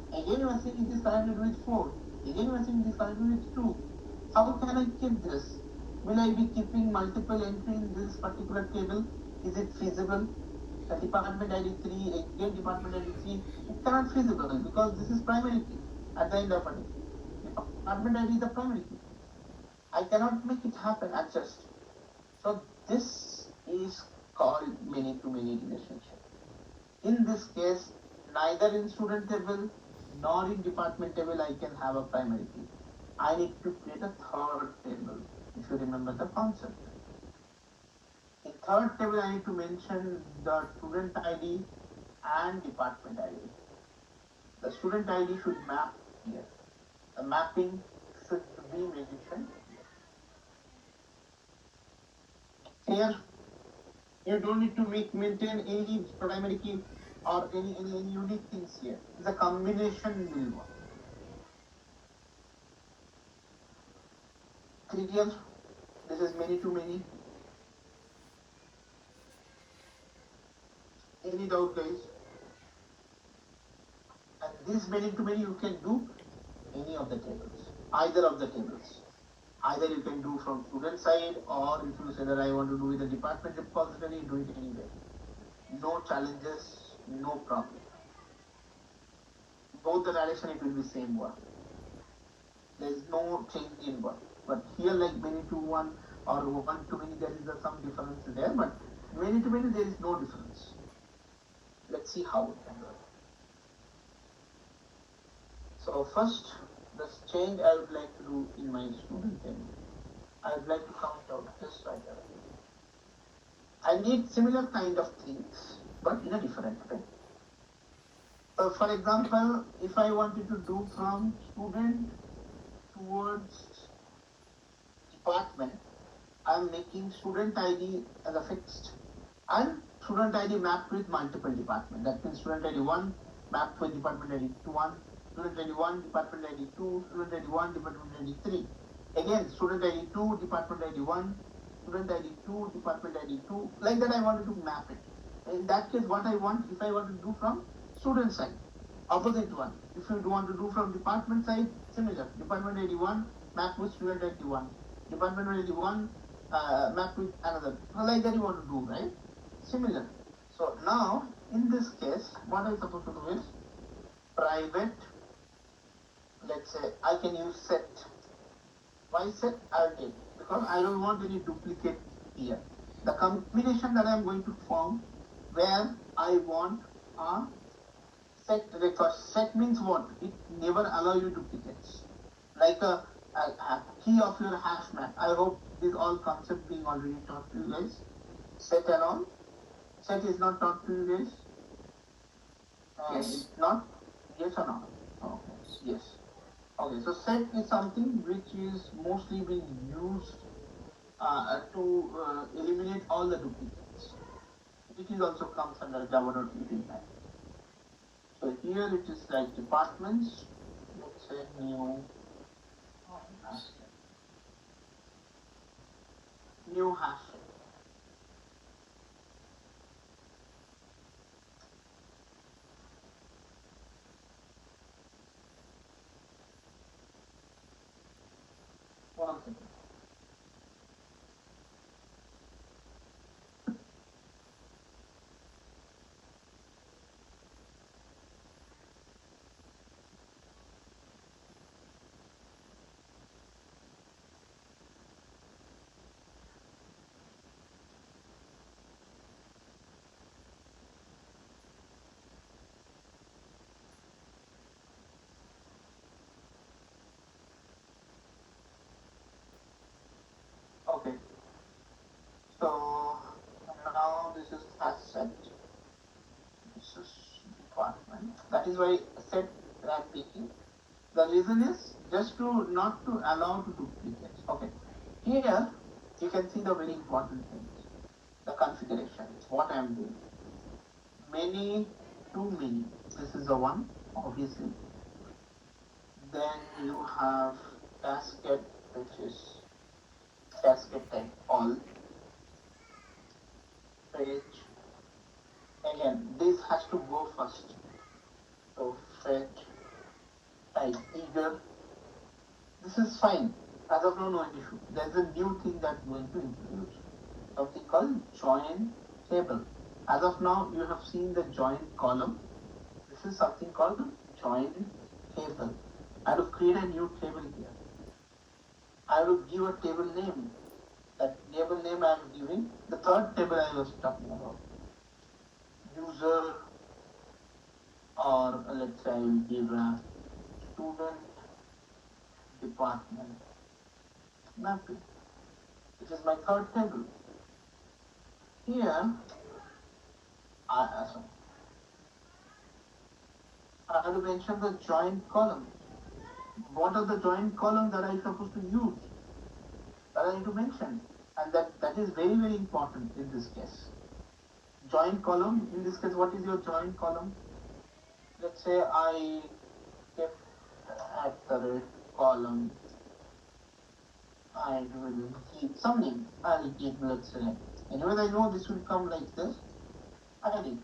Speaker 1: Again you are saying it is connected with 4. Again you are saying it is connected with 2. How can I keep this? Will I be keeping multiple entries in this particular table? Is it feasible? The department ID 3, again department ID 3, it cannot feasible because this is primary key at the end of it. Department ID is the primary key. I cannot make it happen, adjust. So this is called many-to-many relationship. In this case, neither in student table nor in department table I can have a primary key. I need to create a third table, if you remember the concept. In third table, I need to mention the student ID and department ID. The student ID should map here. The mapping should be mentioned here. You don't need to maintain any primary key or any unique things here. The combination will work. Clear? This is many-to-many. Any doubt, guys? And this many-to-many you can do any of the tables, either of the tables. Either you can do from student side, or if you say that I want to do with the department repository, do it anywhere. No challenges, no problem. Both the direction it will be same work. There is no change in work. But here, like many to one or one to many, there is some difference there. But many to many, there is no difference. Let's see how it can work. So first, this change I would like to do in my student table. I would like to count out this right away. I need similar kind of things, but in a different way. So for example, if I wanted to do from student towards department, I'm making student ID as a fixed and student ID mapped with multiple department. That means student ID 1 mapped with department ID 1, student ID 1, department ID 2, student ID 1, department ID 3. Again, student ID 2, department ID 1, student ID 2, department ID 2. Like that I wanted to map it. In that case, what I want, if I want to do from student side, opposite one. If you want to do from department side, similar. Department ID 1 mapped with student ID 1. Department ID 1 mapped with another. So like that you want to do, right? Similar. So now, in this case, what I'm supposed to do is private, let's say, I can use set. Why set? I'll take, because I don't want any duplicate here. The combination that I'm going to form where I want a set record. Set means what? It never allow you duplicates. Like a key of your hash map. I hope this all concept being already taught to you guys. Set and all. Set is not taught to you guys.
Speaker 3: Yes.
Speaker 1: It's not. Yes or no? Okay. Yes. Okay. So set is something which is mostly being used to eliminate all the duplicates. It is also comes under Java.util9. So here it is like departments. Let's say new hash. One second. Okay. So now this is asset. This is department. That is why set I'm taking. The reason is just to not to allow to duplicate. Okay. Here you can see the very important things. The configuration. What I am doing. Many to many. This is the one, obviously. Then you have cascade, which is cascade type all. Page. Again, this has to go first. So fetch type eager. This is fine. As of now, no issue. There's a new thing that I'm going to introduce. Something called join table. As of now, you have seen the join column. This is something called join table. I will create a new table here. I will give a table name. That table name I am giving. The third table I was talking about. User, or let's say I will give a student department mapping. This is my third table. Here, I will mention the join column. What are the join columns that I am supposed to use? That I need to mention. And that is very, very important in this case. Join column, in this case, what is your join column? Let's say I kept at the column. I will keep some name. I will keep, let's say. Anyway, I know this will come like this. ID.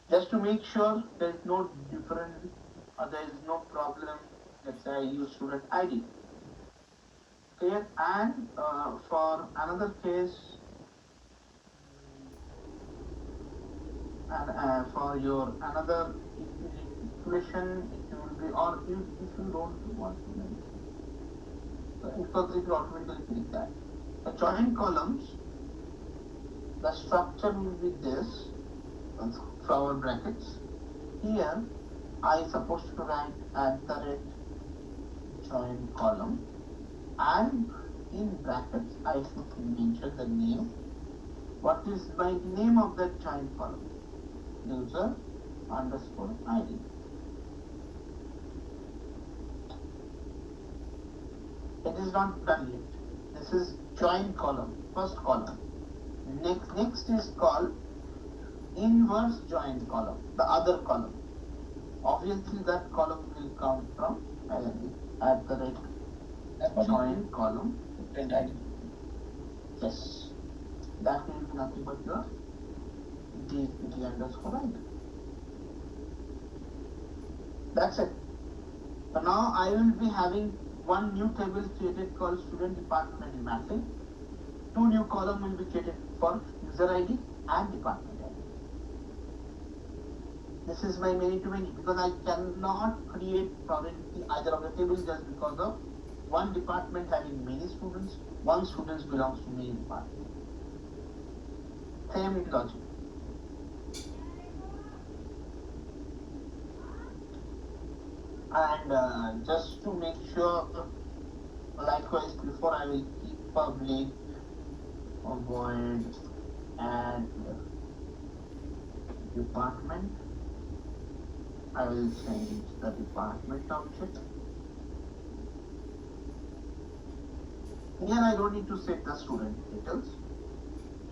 Speaker 1: Just to make sure there is no different or there is no problem. Let's say I use student ID. Okay, and for another case, and for your another equation, it will be, or if you don't want to mention. because it will automatically click that. The joint columns, the structure will be this, flower brackets. Here, I am supposed to write @join column, and in brackets I should mention the name. What is my name of that join column? User underscore ID. It is not done yet. This is join column, first column. Next is called inverse join column, the other column. Obviously that column will come from @join column. Yes. That will be nothing but your DPT underscore ID. That's it. So now I will be having one new table created called student department mapping. Two new columns will be created for user ID and department ID. This is my many to many because I cannot create probability either of the tables just because of one department having many students, one student belongs to many departments. Same logic. And just to make sure, likewise before I will keep public void and department, I will change the department object. Here I don't need to set the student details.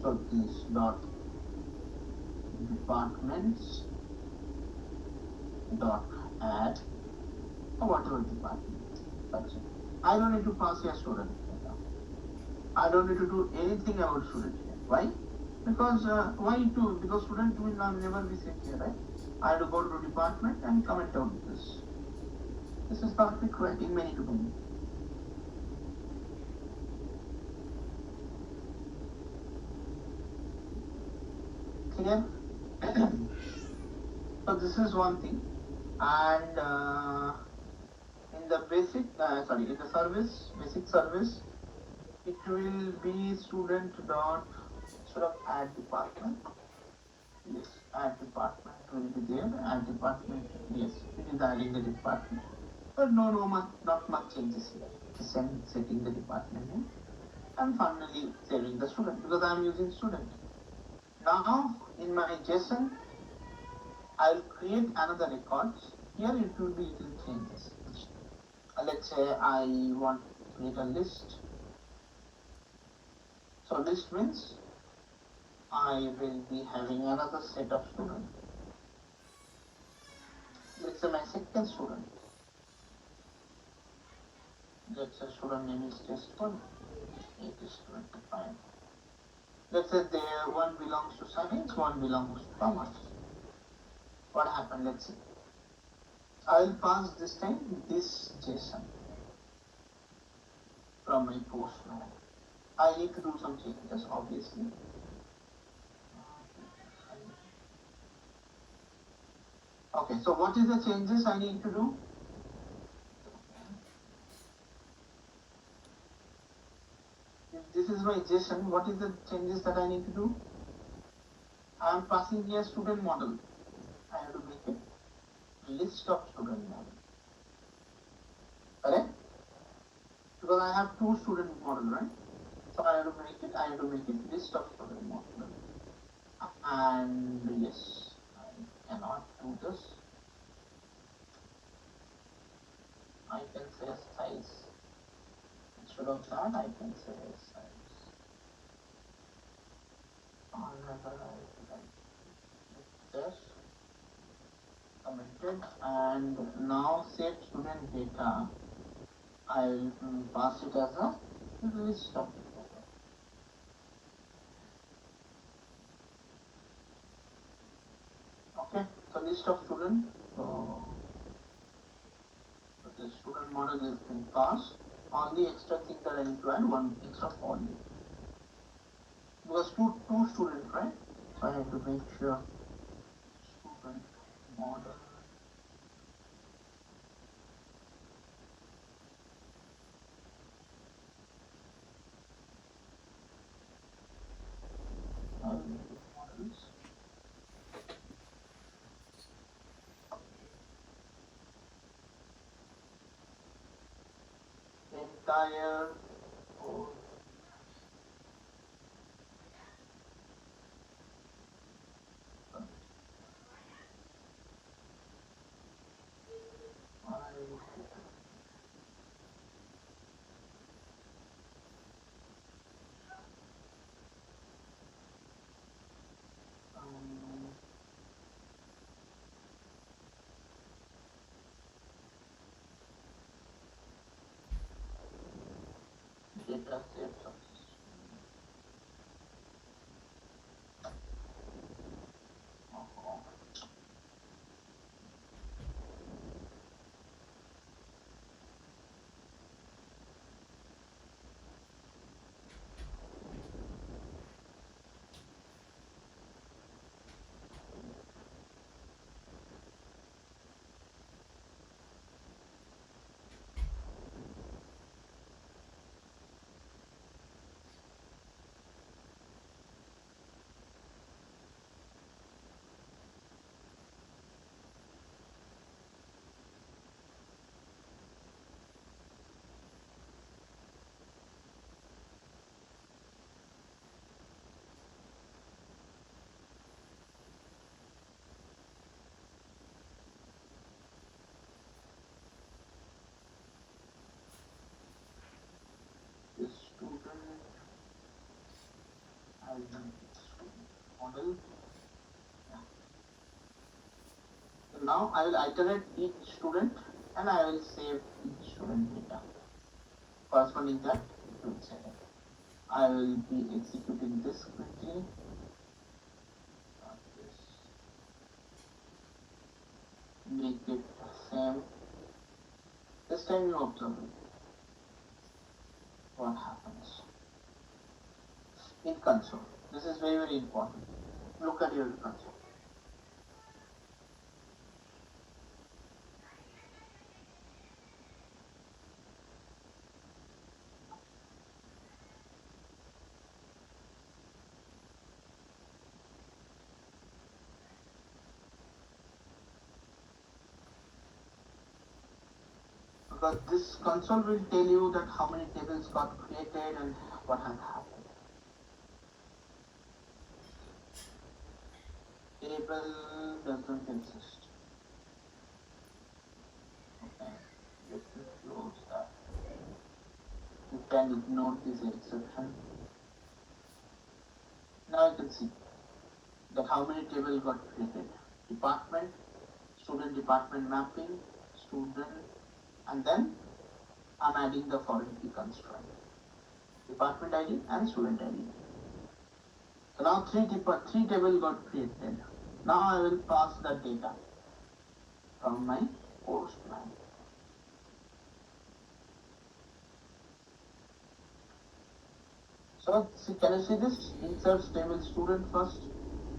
Speaker 1: So this dot departments dot add or whatever department. That's it. I don't need to pass here student data. I don't need to do anything about student here. Why? Because why to? Because student will never be set here, right? I have to go to department and comment out this. This is perfect writing many to many. Clear? So this is one thing, and in the basic, in the service, basic service, it will be student dot sort of add department. Yes, add department will be there. Add department, yes, it is adding the department. But not much changes here. Just setting the department name and finally saving the student because I am using student. Now in my JSON, I'll create another record. Here it will be little changes. Let's say I want to create a list. So list means I will be having another set of students. Let's say my second student. Let's say student name is test 1. It is 25. Let's say there one belongs to science, one belongs to commerce. What happened? Let's see. I will pass this time this JSON from my post now. I need to do some changes, obviously. Okay, so what is the changes I need to do? If this is my JSON, what is the changes that I need to do? I am passing here student model. I have to make it list of student model. Correct? Because I have two student model, right? So I have to make it list of student model. And yes, I cannot do this. I can say size. Instead of that, I can say size. Another like this. Commented, and now set student data. I'll pass it as a list of data. Okay, so list of student. So the student model is been passed. Only extra thing that I need to add one extra poly. Because two students, right? So I have to make sure student model. entire oh, data sets of the student model. So now I will iterate each student and I will save each student data. Corresponding that it will save it. I will be executing this quickly. Make it same. This time you observe what happens in console. This is very, very important. Look at your console. Because this console will tell you that how many tables got created and what has happened. Table doesn't exist. Okay, let me close that. You can ignore this exception. Now you can see that how many tables got created. Department, student department mapping, student, and then I'm adding the foreign key constraint. Department ID and student ID. So now three tables got created. Now I will pass the data from my post line. So can you see this? Insert table student first,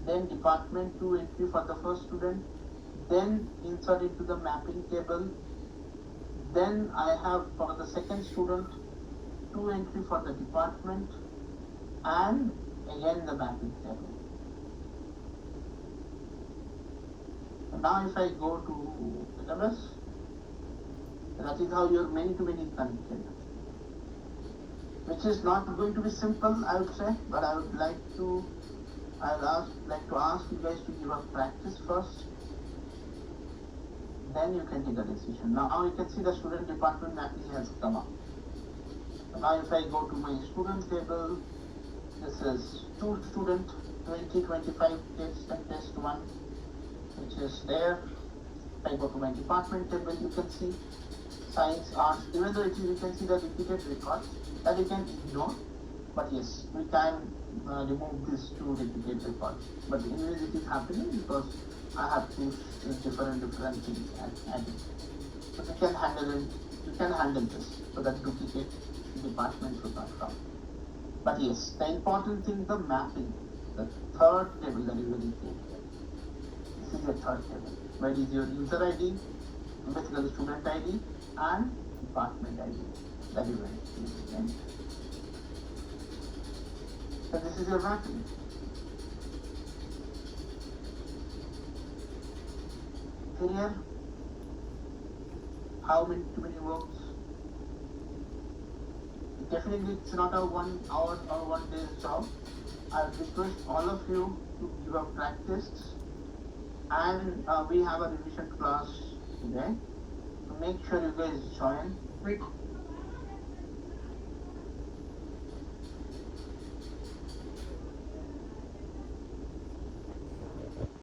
Speaker 1: then department 2 entry for the first student, then insert into the mapping table. Then I have for the second student 2 entry for the department and again the mapping table. Now if I go to database, that is how your many-to-many connected. Which is not going to be simple, I would say, but I would like to ask you guys to give a practice first. Then you can take a decision. Now you can see the student department mapping has come up. Now if I go to my student table, this is 2 student 2025 test and test 1, which is there. If I go to my department table, you can see science, arts, even though you can see the repeated records that you can ignore, but yes, we can remove these 2 repeated records. But anyways, it is happening because I have two different things added. So you can handle this so that duplicate department should not come. But yes, the important thing, the mapping, the third table that is very important. This is the third table. Where is your user ID, basically student ID and department ID. That is very important. So this is your mapping. Clear? How many works? definitely it's not a 1 hour or 1 day's job. I request all of you to give a practice, and we have a revision class today. So make sure you guys join.